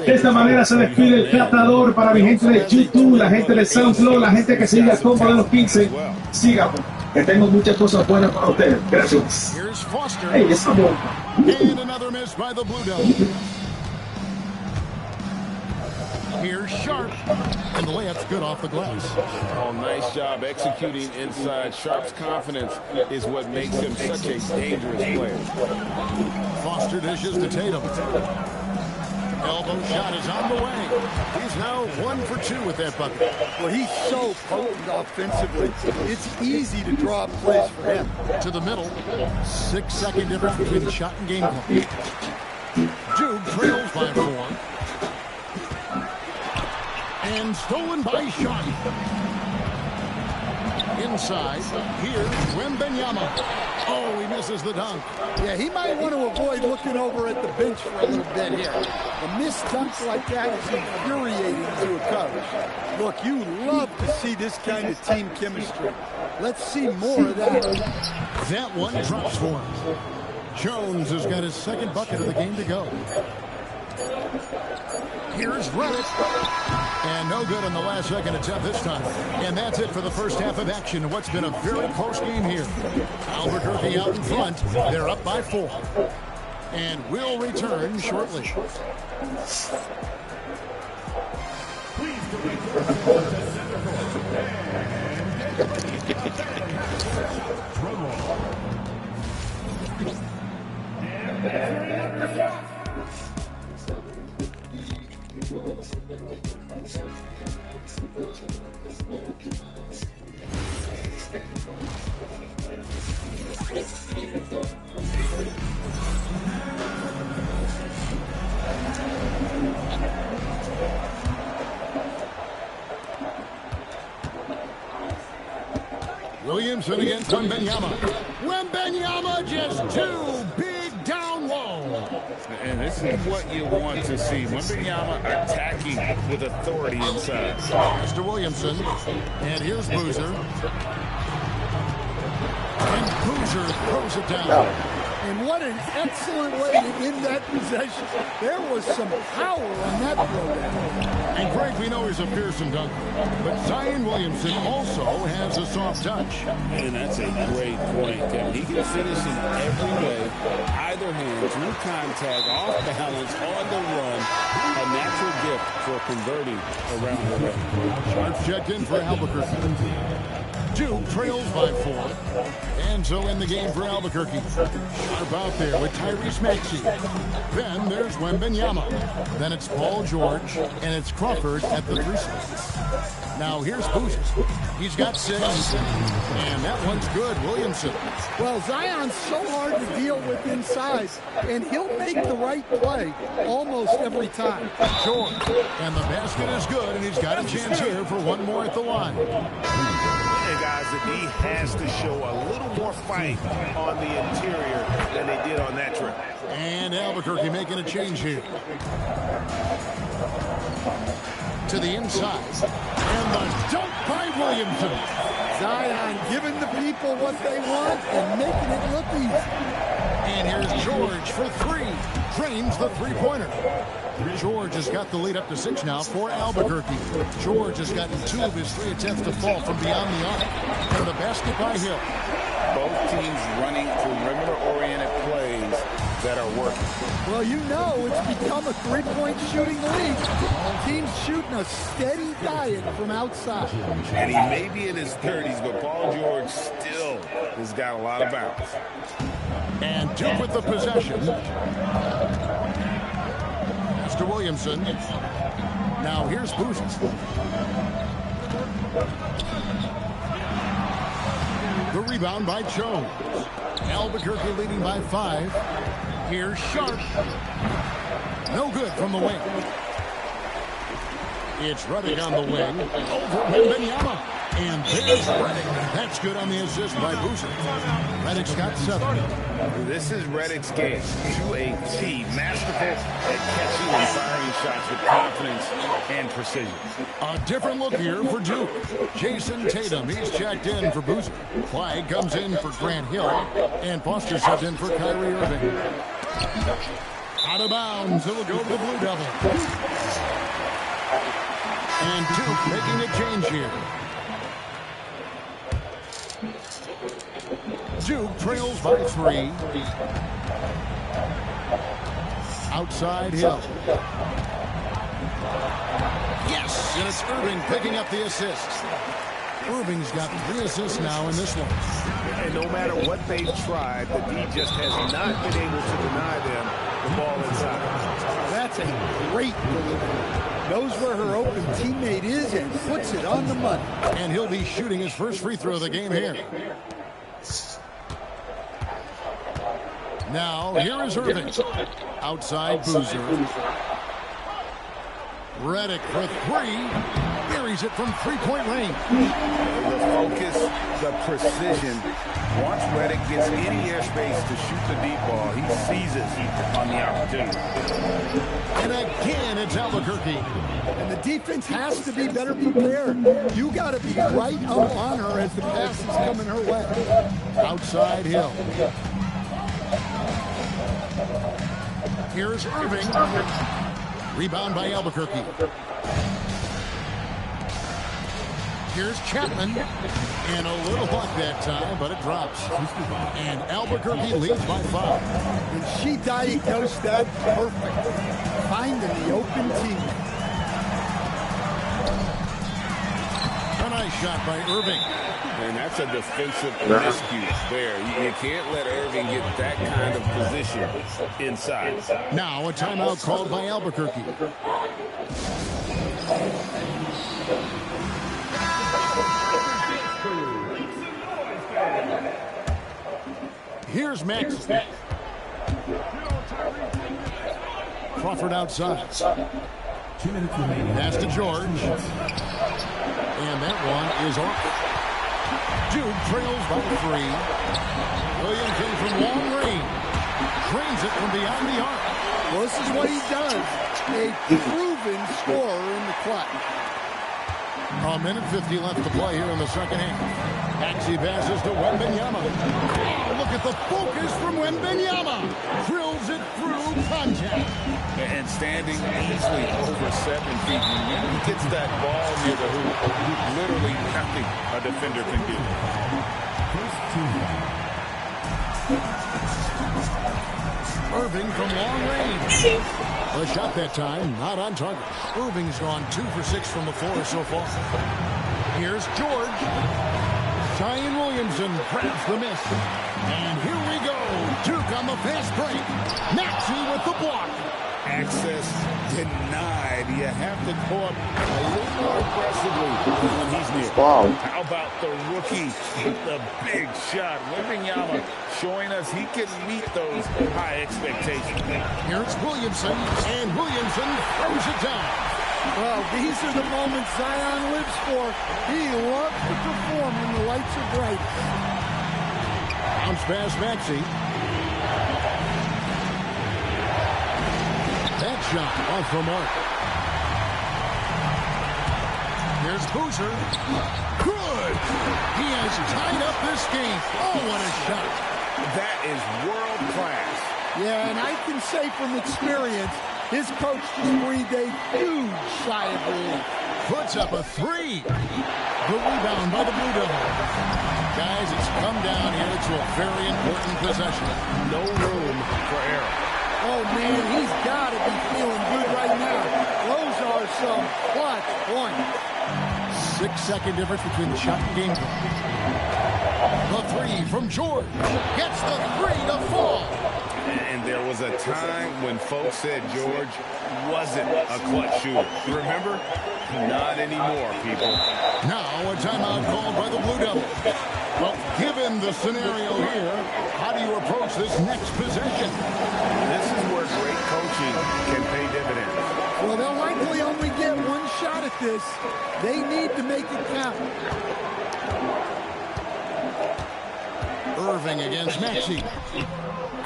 De esta manera se despide el catador para mi gente de YouTube, la gente de SoundCloud, la gente que sigue al combo de los 15. Síganme, que tengo muchas cosas buenas para ustedes. Gracias. Hey, esa bomba. And another miss by the Blue Devils. Here's Sharp, and the layup's good off the glass. Oh, nice job executing inside. Sharp's confidence is what makes him such a dangerous player. Foster dishes to Tatum. Elbow shot is on the way. He's now 1 for 2 with that bucket. Well, he's so potent offensively. It's easy to draw plays for him. To the middle. 6-second difference between the shot and game clock. Jude trails by 4. And stolen by Shot. Inside, here's Wembanyama. Oh, he misses the dunk. Yeah, he might want to avoid looking over at the bench for a little bit here. A missed dunk like that is infuriating to a coach. Look, you love to see this kind of team chemistry. Let's see more of that. That one drops for him. Jones has got his second bucket of the game to go. Here's Redick. And no good on the last second attempt this time. And that's it for the first half of action. What's been a very close game here. Albuquerque out in front. They're up by 4. And we'll return shortly. Williamson against Wembanyama. Wembanyama just too big down low. And this is what you want to see. Wembanyama attacking with authority inside. Mr. Williamson. And here's Boozer. And Boozer throws it down. And what an excellent way to end that possession. There was some power on that throwdown. And Greg, we know he's a fearsome dunker, but Zion Williamson also has a soft touch. And that's a great point, Kevin. He can finish in every way, either hand, through contact, off balance, on the run. A natural gift for converting around the rim. Sharp checked in for Albuquerque. Duke trails by 4. And so in the game for Albuquerque. Sharp out there with Tyrese Maxey. Then there's Wembanyama. Then it's Paul George. And it's Crawford at the 3 spots. Now here's Boozer. He's got 6. And that one's good. Williamson. Well, Zion's so hard to deal with inside, and he'll make the right play almost every time. George. And the basket is good, and he's got a chance here for one more at the line. And guys, that he has to show a little more fight on the interior than they did on that trip. And Albuquerque making a change here. To the inside. And the dunk by Williamson. Zion giving the people what they want and making it look easy. And here's George for 3. Drains the 3-pointer. George has got the lead up to 6 now for Albuquerque. George has gotten 2 of his 3 attempts to fall from beyond the arc. And the basket by Hill. Both teams running perimeter-oriented plays that are working. Well, you know it's become a 3-point shooting league. Teams shooting a steady diet from outside. And he may be in his 30s, but Paul George still has got a lot of bounce. And Duke with the possession. To Williamson. Now here's Boozer. The rebound by Jones. Albuquerque leading by 5. Here's Sharp. No good from the wing. It's Redick on the wing. Over Wembanyama. And there's Redick. That's good on the assist by Boozer. Redick's got 7. This is Redick's game to a T. Masterful at catching and firing shots with confidence and precision. A different look here for Duke. Jason Tatum, he's checked in for Boozer. Clyde comes in for Grant Hill. And Foster subbed in for Kyrie Irving. Out of bounds, it'll go to the Blue Devils. And Duke making a change here. Duke trails by 3. Outside Hill. Yes, and it's Irving picking up the assists. Irving's got 3 assists now in this one. And no matter what they've tried, the D just has not been able to deny them the ball inside. That's a great delivery. Knows where her open teammate is and puts it on the money. And he'll be shooting his first free throw of the game here. Now, here is Irving. Outside Boozer. Redick for 3. Buries it from 3-point range. The focus, the precision. Once Redick gets any airspace to shoot the deep ball, he seizes on the opportunity. And again, it's Albuquerque. And the defense has to be better prepared. You got to be right up on her as the pass is coming her way. Outside Hill. Here's Irving. Rebound by Albuquerque. Here's Chapman. And a little luck that time, but it drops. And Albuquerque leads by 5. And she diagnosed that perfect. Finding the open team. A nice shot by Irving. And that's a defensive miscue there. You can't let Irving get that kind of position inside. Now a timeout called by Albuquerque. Here's Max. Crawford outside. 2 minutes remaining. Pass to George. And that one is off. Duke trails by 3. Williamson from long range. Drains it from beyond the arc. Well, this is what he does. A proven scorer in the clutch. A minute 50 left to play here in the second half. Maxey passes to Wembanyama. Oh, look at the focus from Wembanyama. Drills it through contact. And standing easily over 7 feet. When he gets that ball near the hoop, literally nothing a defender can do. Irving from long range. A shot that time, not on target. Irving's gone 2 for 6 from the floor so far. Here's George. Zion Williamson grabs the miss. And here we go. Duke on the fast break. Maxey with the block. Access denied. You have to go up a little more aggressively when he's near. Wow. How about the rookie? The big shot. Wembanyama showing us he can meet those high expectations. Here's Williamson, and Williamson throws it down. Well, these are the moments Zion lives for. He loves to perform when the lights are bright. Bounce pass Maxey. That shot off the mark. Here's Boozer. Good. He has tied up this game. Oh, what a shot. That is world class. Yeah, and I can say from experience, his coach just breathed a huge sigh of relief. Puts up a three. The rebound by the Blue Devils. Guys, it's come down here to a very important possession. No room for error. Oh, man, he's got to be feeling good right now. Those are some clutch points. 6-second difference between the shot and game clock. The three from George. Gets the three to fall. And there was a time when folks said George wasn't a clutch shooter. Remember? Not anymore, people. Now a timeout called by the Blue Devils. Well, given the scenario here, how do you approach this next possession? This is where great coaching can pay dividends. Well, they'll likely only get one shot at this. They need to make it count. Irving against Maxey.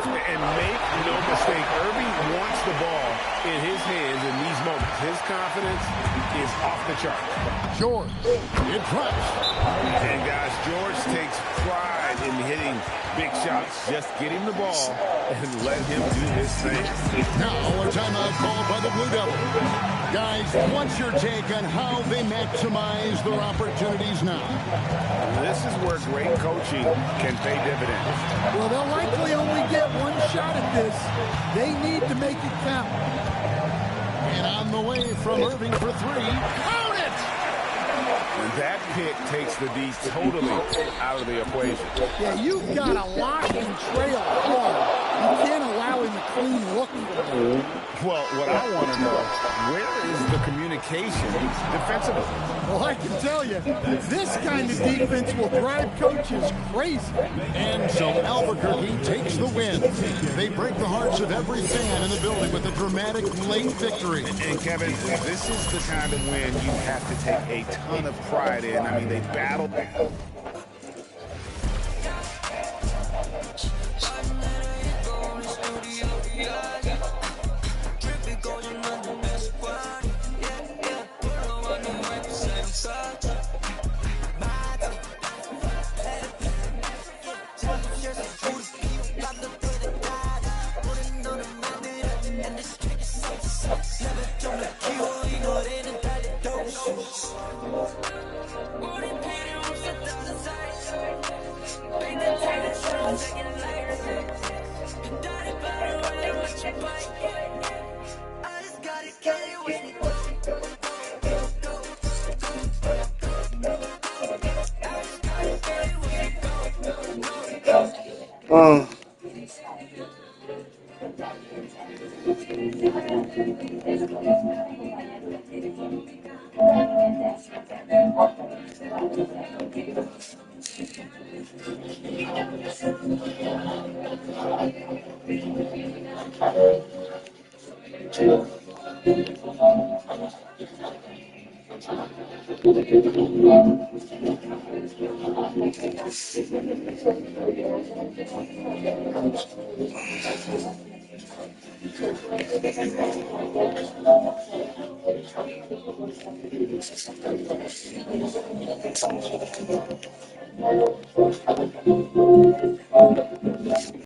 And make no mistake, Irving wants the ball in his hands in these moments. His confidence is off the chart. George, it drops. And guys, George takes pride in hitting big shots. Just get him the ball and let him do his thing. Now a timeout called by the Blue Devils. Guys, what's your take on how they maximize their opportunities now? This is where great coaching can pay dividends. Well, they'll likely only get one shot at this. They need to make it count. And on the way from Irving for three. Count it! And that pick takes the D totally out of the equation. Yeah, you've got to lock and trail hard. You can't allow him a clean look. Well, what I want to know, where is the communication defensively? Well, I can tell you, this kind of defense will drive coaches crazy. And so Albuquerque takes the win. They break the hearts of every fan in the building with a dramatic late victory. And Kevin, this is the kind of win you have to take a ton of pride in. I mean, they battled.